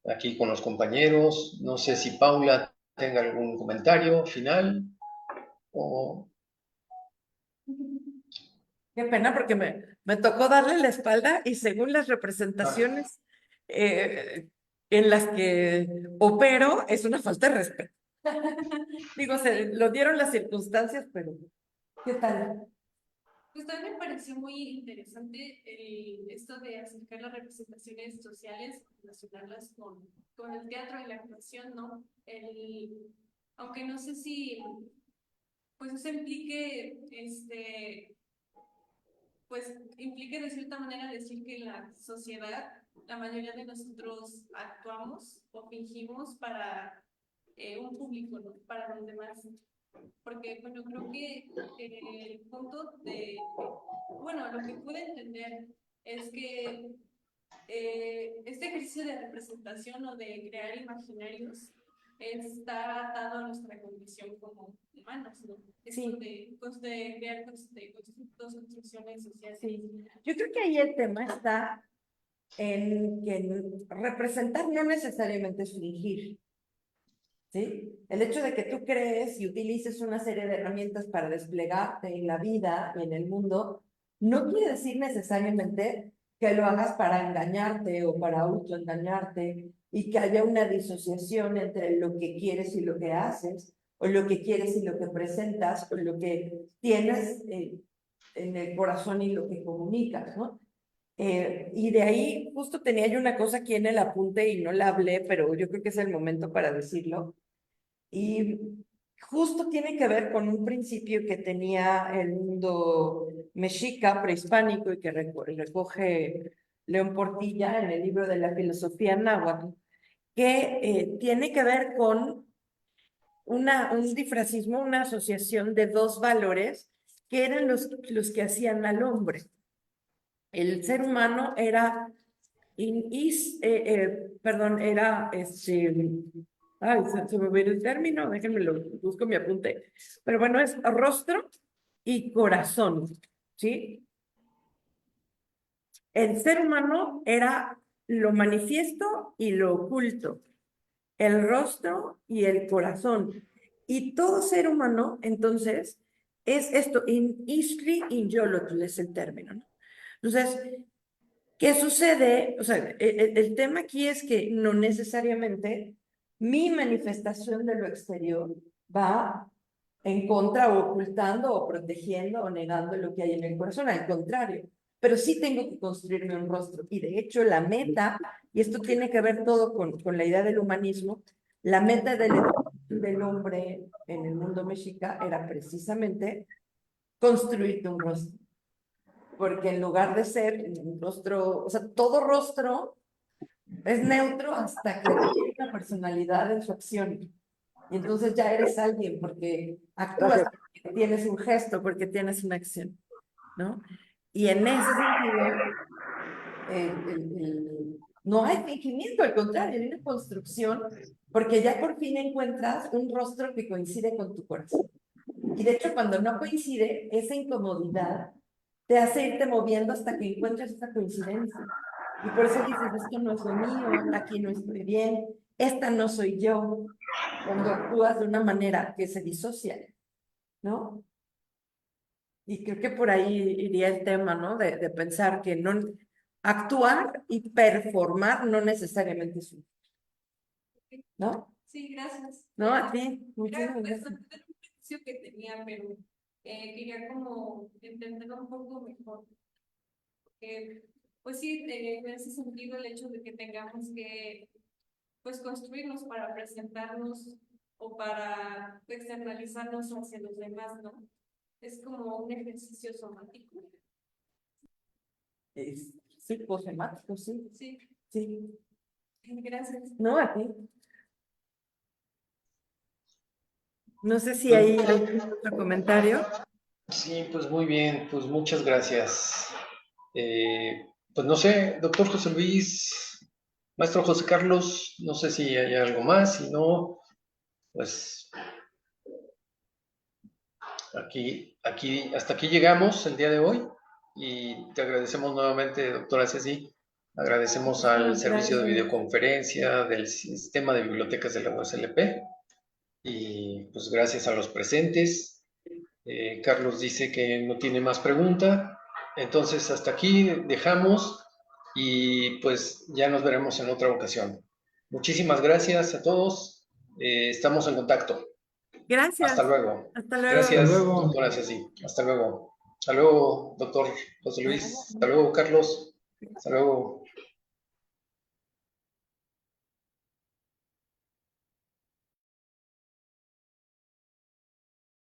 aquí con los compañeros. No sé si Paula tenga algún comentario final o... Qué pena porque me tocó darle la espalda y según las representaciones en las que opero, es una falta de respeto. Digo, se lo dieron las circunstancias, pero ¿qué tal? Pues también me pareció muy interesante esto de acercar las representaciones sociales, relacionarlas con el teatro y la actuación, ¿no? Aunque no sé si pues eso implique, pues implique de cierta manera decir que en la sociedad la mayoría de nosotros actuamos o fingimos para un público, ¿no? Para los demás. Porque, bueno, creo que el punto bueno, lo que pude entender es que este ejercicio de representación o de crear imaginarios está atado a nuestra condición como humanos, ¿no? Esto de crear constructos, construcciones sociales. Sí, yo creo que ahí el tema está en que representar no necesariamente es fingir, ¿sí? El hecho de que tú crees y utilices una serie de herramientas para desplegarte en la vida, en el mundo, no quiere decir necesariamente que lo hagas para engañarte o para autoengañarte y que haya una disociación entre lo que quieres y lo que haces, o lo que quieres y lo que presentas, o lo que tienes en el corazón y lo que comunicas, ¿no? Y de ahí justo tenía yo una cosa aquí en el apunte y no la hablé, pero yo creo que es el momento para decirlo. Y justo tiene que ver con un principio que tenía el mundo mexica, prehispánico, y que recoge León Portilla en el libro de la filosofía náhuatl, que tiene que ver con un difracismo, una asociación de dos valores que eran los que hacían al hombre. El ser humano era, perdón, era, ay, se me olvidó el término, déjenme lo busco mi apunte, pero bueno, es rostro y corazón, ¿sí? El ser humano era lo manifiesto y lo oculto, el rostro y el corazón. Y todo ser humano, entonces, es esto, in istri in yolotl es el término, ¿no? Entonces, ¿qué sucede? O sea, el tema aquí es que no necesariamente mi manifestación de lo exterior va en contra o ocultando o protegiendo o negando lo que hay en el corazón, al contrario, pero sí tengo que construirme un rostro. Y de hecho la meta, y esto tiene que ver todo con la idea del humanismo, la meta del hombre en el mundo mexica era precisamente construirte un rostro. Porque en lugar de ser un rostro, o sea, todo rostro es neutro hasta que tiene una personalidad en su acción. Y entonces ya eres alguien porque actúas, porque tienes un gesto, porque tienes una acción, ¿no? Y en ese sentido, no hay fingimiento, al contrario, hay una construcción, porque ya por fin encuentras un rostro que coincide con tu corazón. Y de hecho, cuando no coincide, esa incomodidad te hace irte moviendo hasta que encuentres esa coincidencia. Y por eso dices, esto no es lo mío, aquí no estoy bien, esta no soy yo, cuando actúas de una manera que se disocia, ¿no? Y creo que por ahí iría el tema, ¿no? De pensar que no, actuar y performar no necesariamente es un, ¿no? Sí, gracias. No, a ti, Era muchísimas gracias. un prejuicio que tenía, pero quería como entenderlo un poco mejor. Pues sí, en ese sentido, el hecho de que tengamos que pues construirnos para presentarnos o para externalizarnos hacia los demás, ¿no? Es como un ejercicio somático. Sí, posemático, sí. Sí, Sí. gracias. No, a ti. No sé si hay algún otro comentario. Sí, pues muy bien, pues muchas gracias. Pues no sé, doctor José Luis, maestro José Carlos, no sé si hay algo más, si no, pues hasta aquí llegamos el día de hoy y te agradecemos nuevamente, doctora Ceci, agradecemos al servicio de videoconferencia del sistema de bibliotecas de la USLP y pues gracias a los presentes. Carlos dice que no tiene más pregunta, entonces hasta aquí dejamos y pues ya nos veremos en otra ocasión. Muchísimas gracias a todos, estamos en contacto. Gracias. Hasta luego. Hasta luego. Gracias, Hasta luego. doctora Ceci. Hasta luego. Hasta luego, doctor José Luis. Hasta luego, Carlos. Hasta luego.